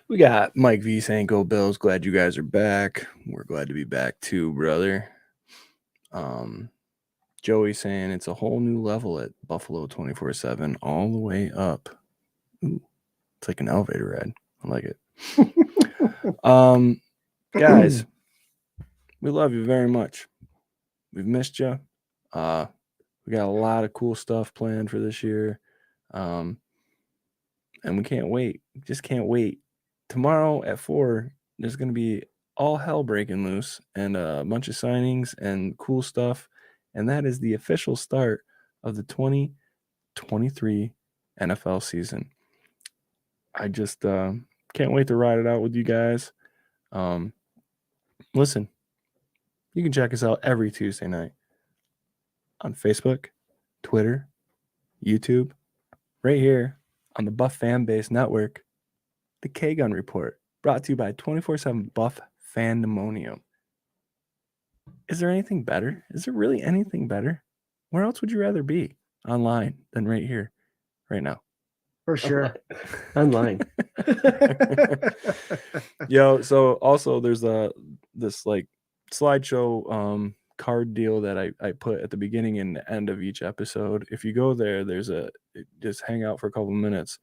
We got Mike V saying, "Go Bills. Glad you guys are back." We're glad to be back too, brother. Joey saying it's a whole new level at Buffalo 24/7 all the way up. Ooh, it's like an elevator ride. I like it. Guys, we love you very much. We've missed you. We got a lot of cool stuff planned for this year. And we can't wait. Just can't wait. Tomorrow at 4, there's going to be all hell breaking loose and a bunch of signings and cool stuff. And that is the official start of the 2023 NFL season. I just can't wait to ride it out with you guys. Listen, you can check us out every Tuesday night on Facebook, Twitter, YouTube, right here on the Buff Fan Base Network, the K-Gun Report, brought to you by 24/7 Buff Fandemonium. Is there anything better? Is there really anything better? Where else would you rather be online than right here, right now? For sure. Online. Yo, so also there's this like slideshow card deal that I put at the beginning and the end of each episode. If you go there, just hang out for a couple minutes.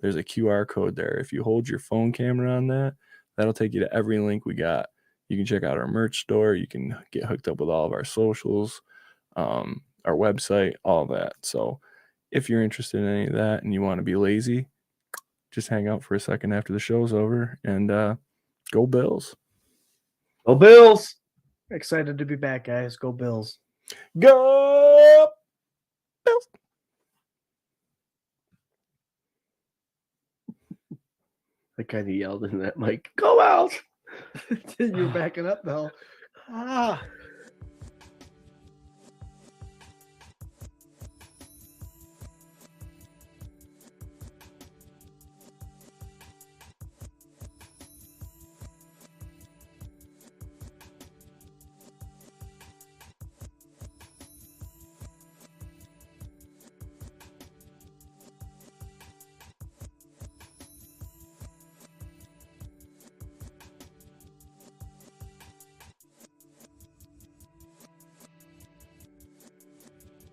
There's a QR code there. If you hold your phone camera on that, that'll take you to every link we got. You can check out our merch store. You can get hooked up with all of our socials, our website, all that. So if you're interested in any of that and you want to be lazy, just hang out for a second after the show's over and go Bills. Go Bills. Excited to be back, guys. Go Bills. Go Bills. I kind of yelled in that mic. Go out. You're backing up though.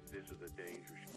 This is a dangerous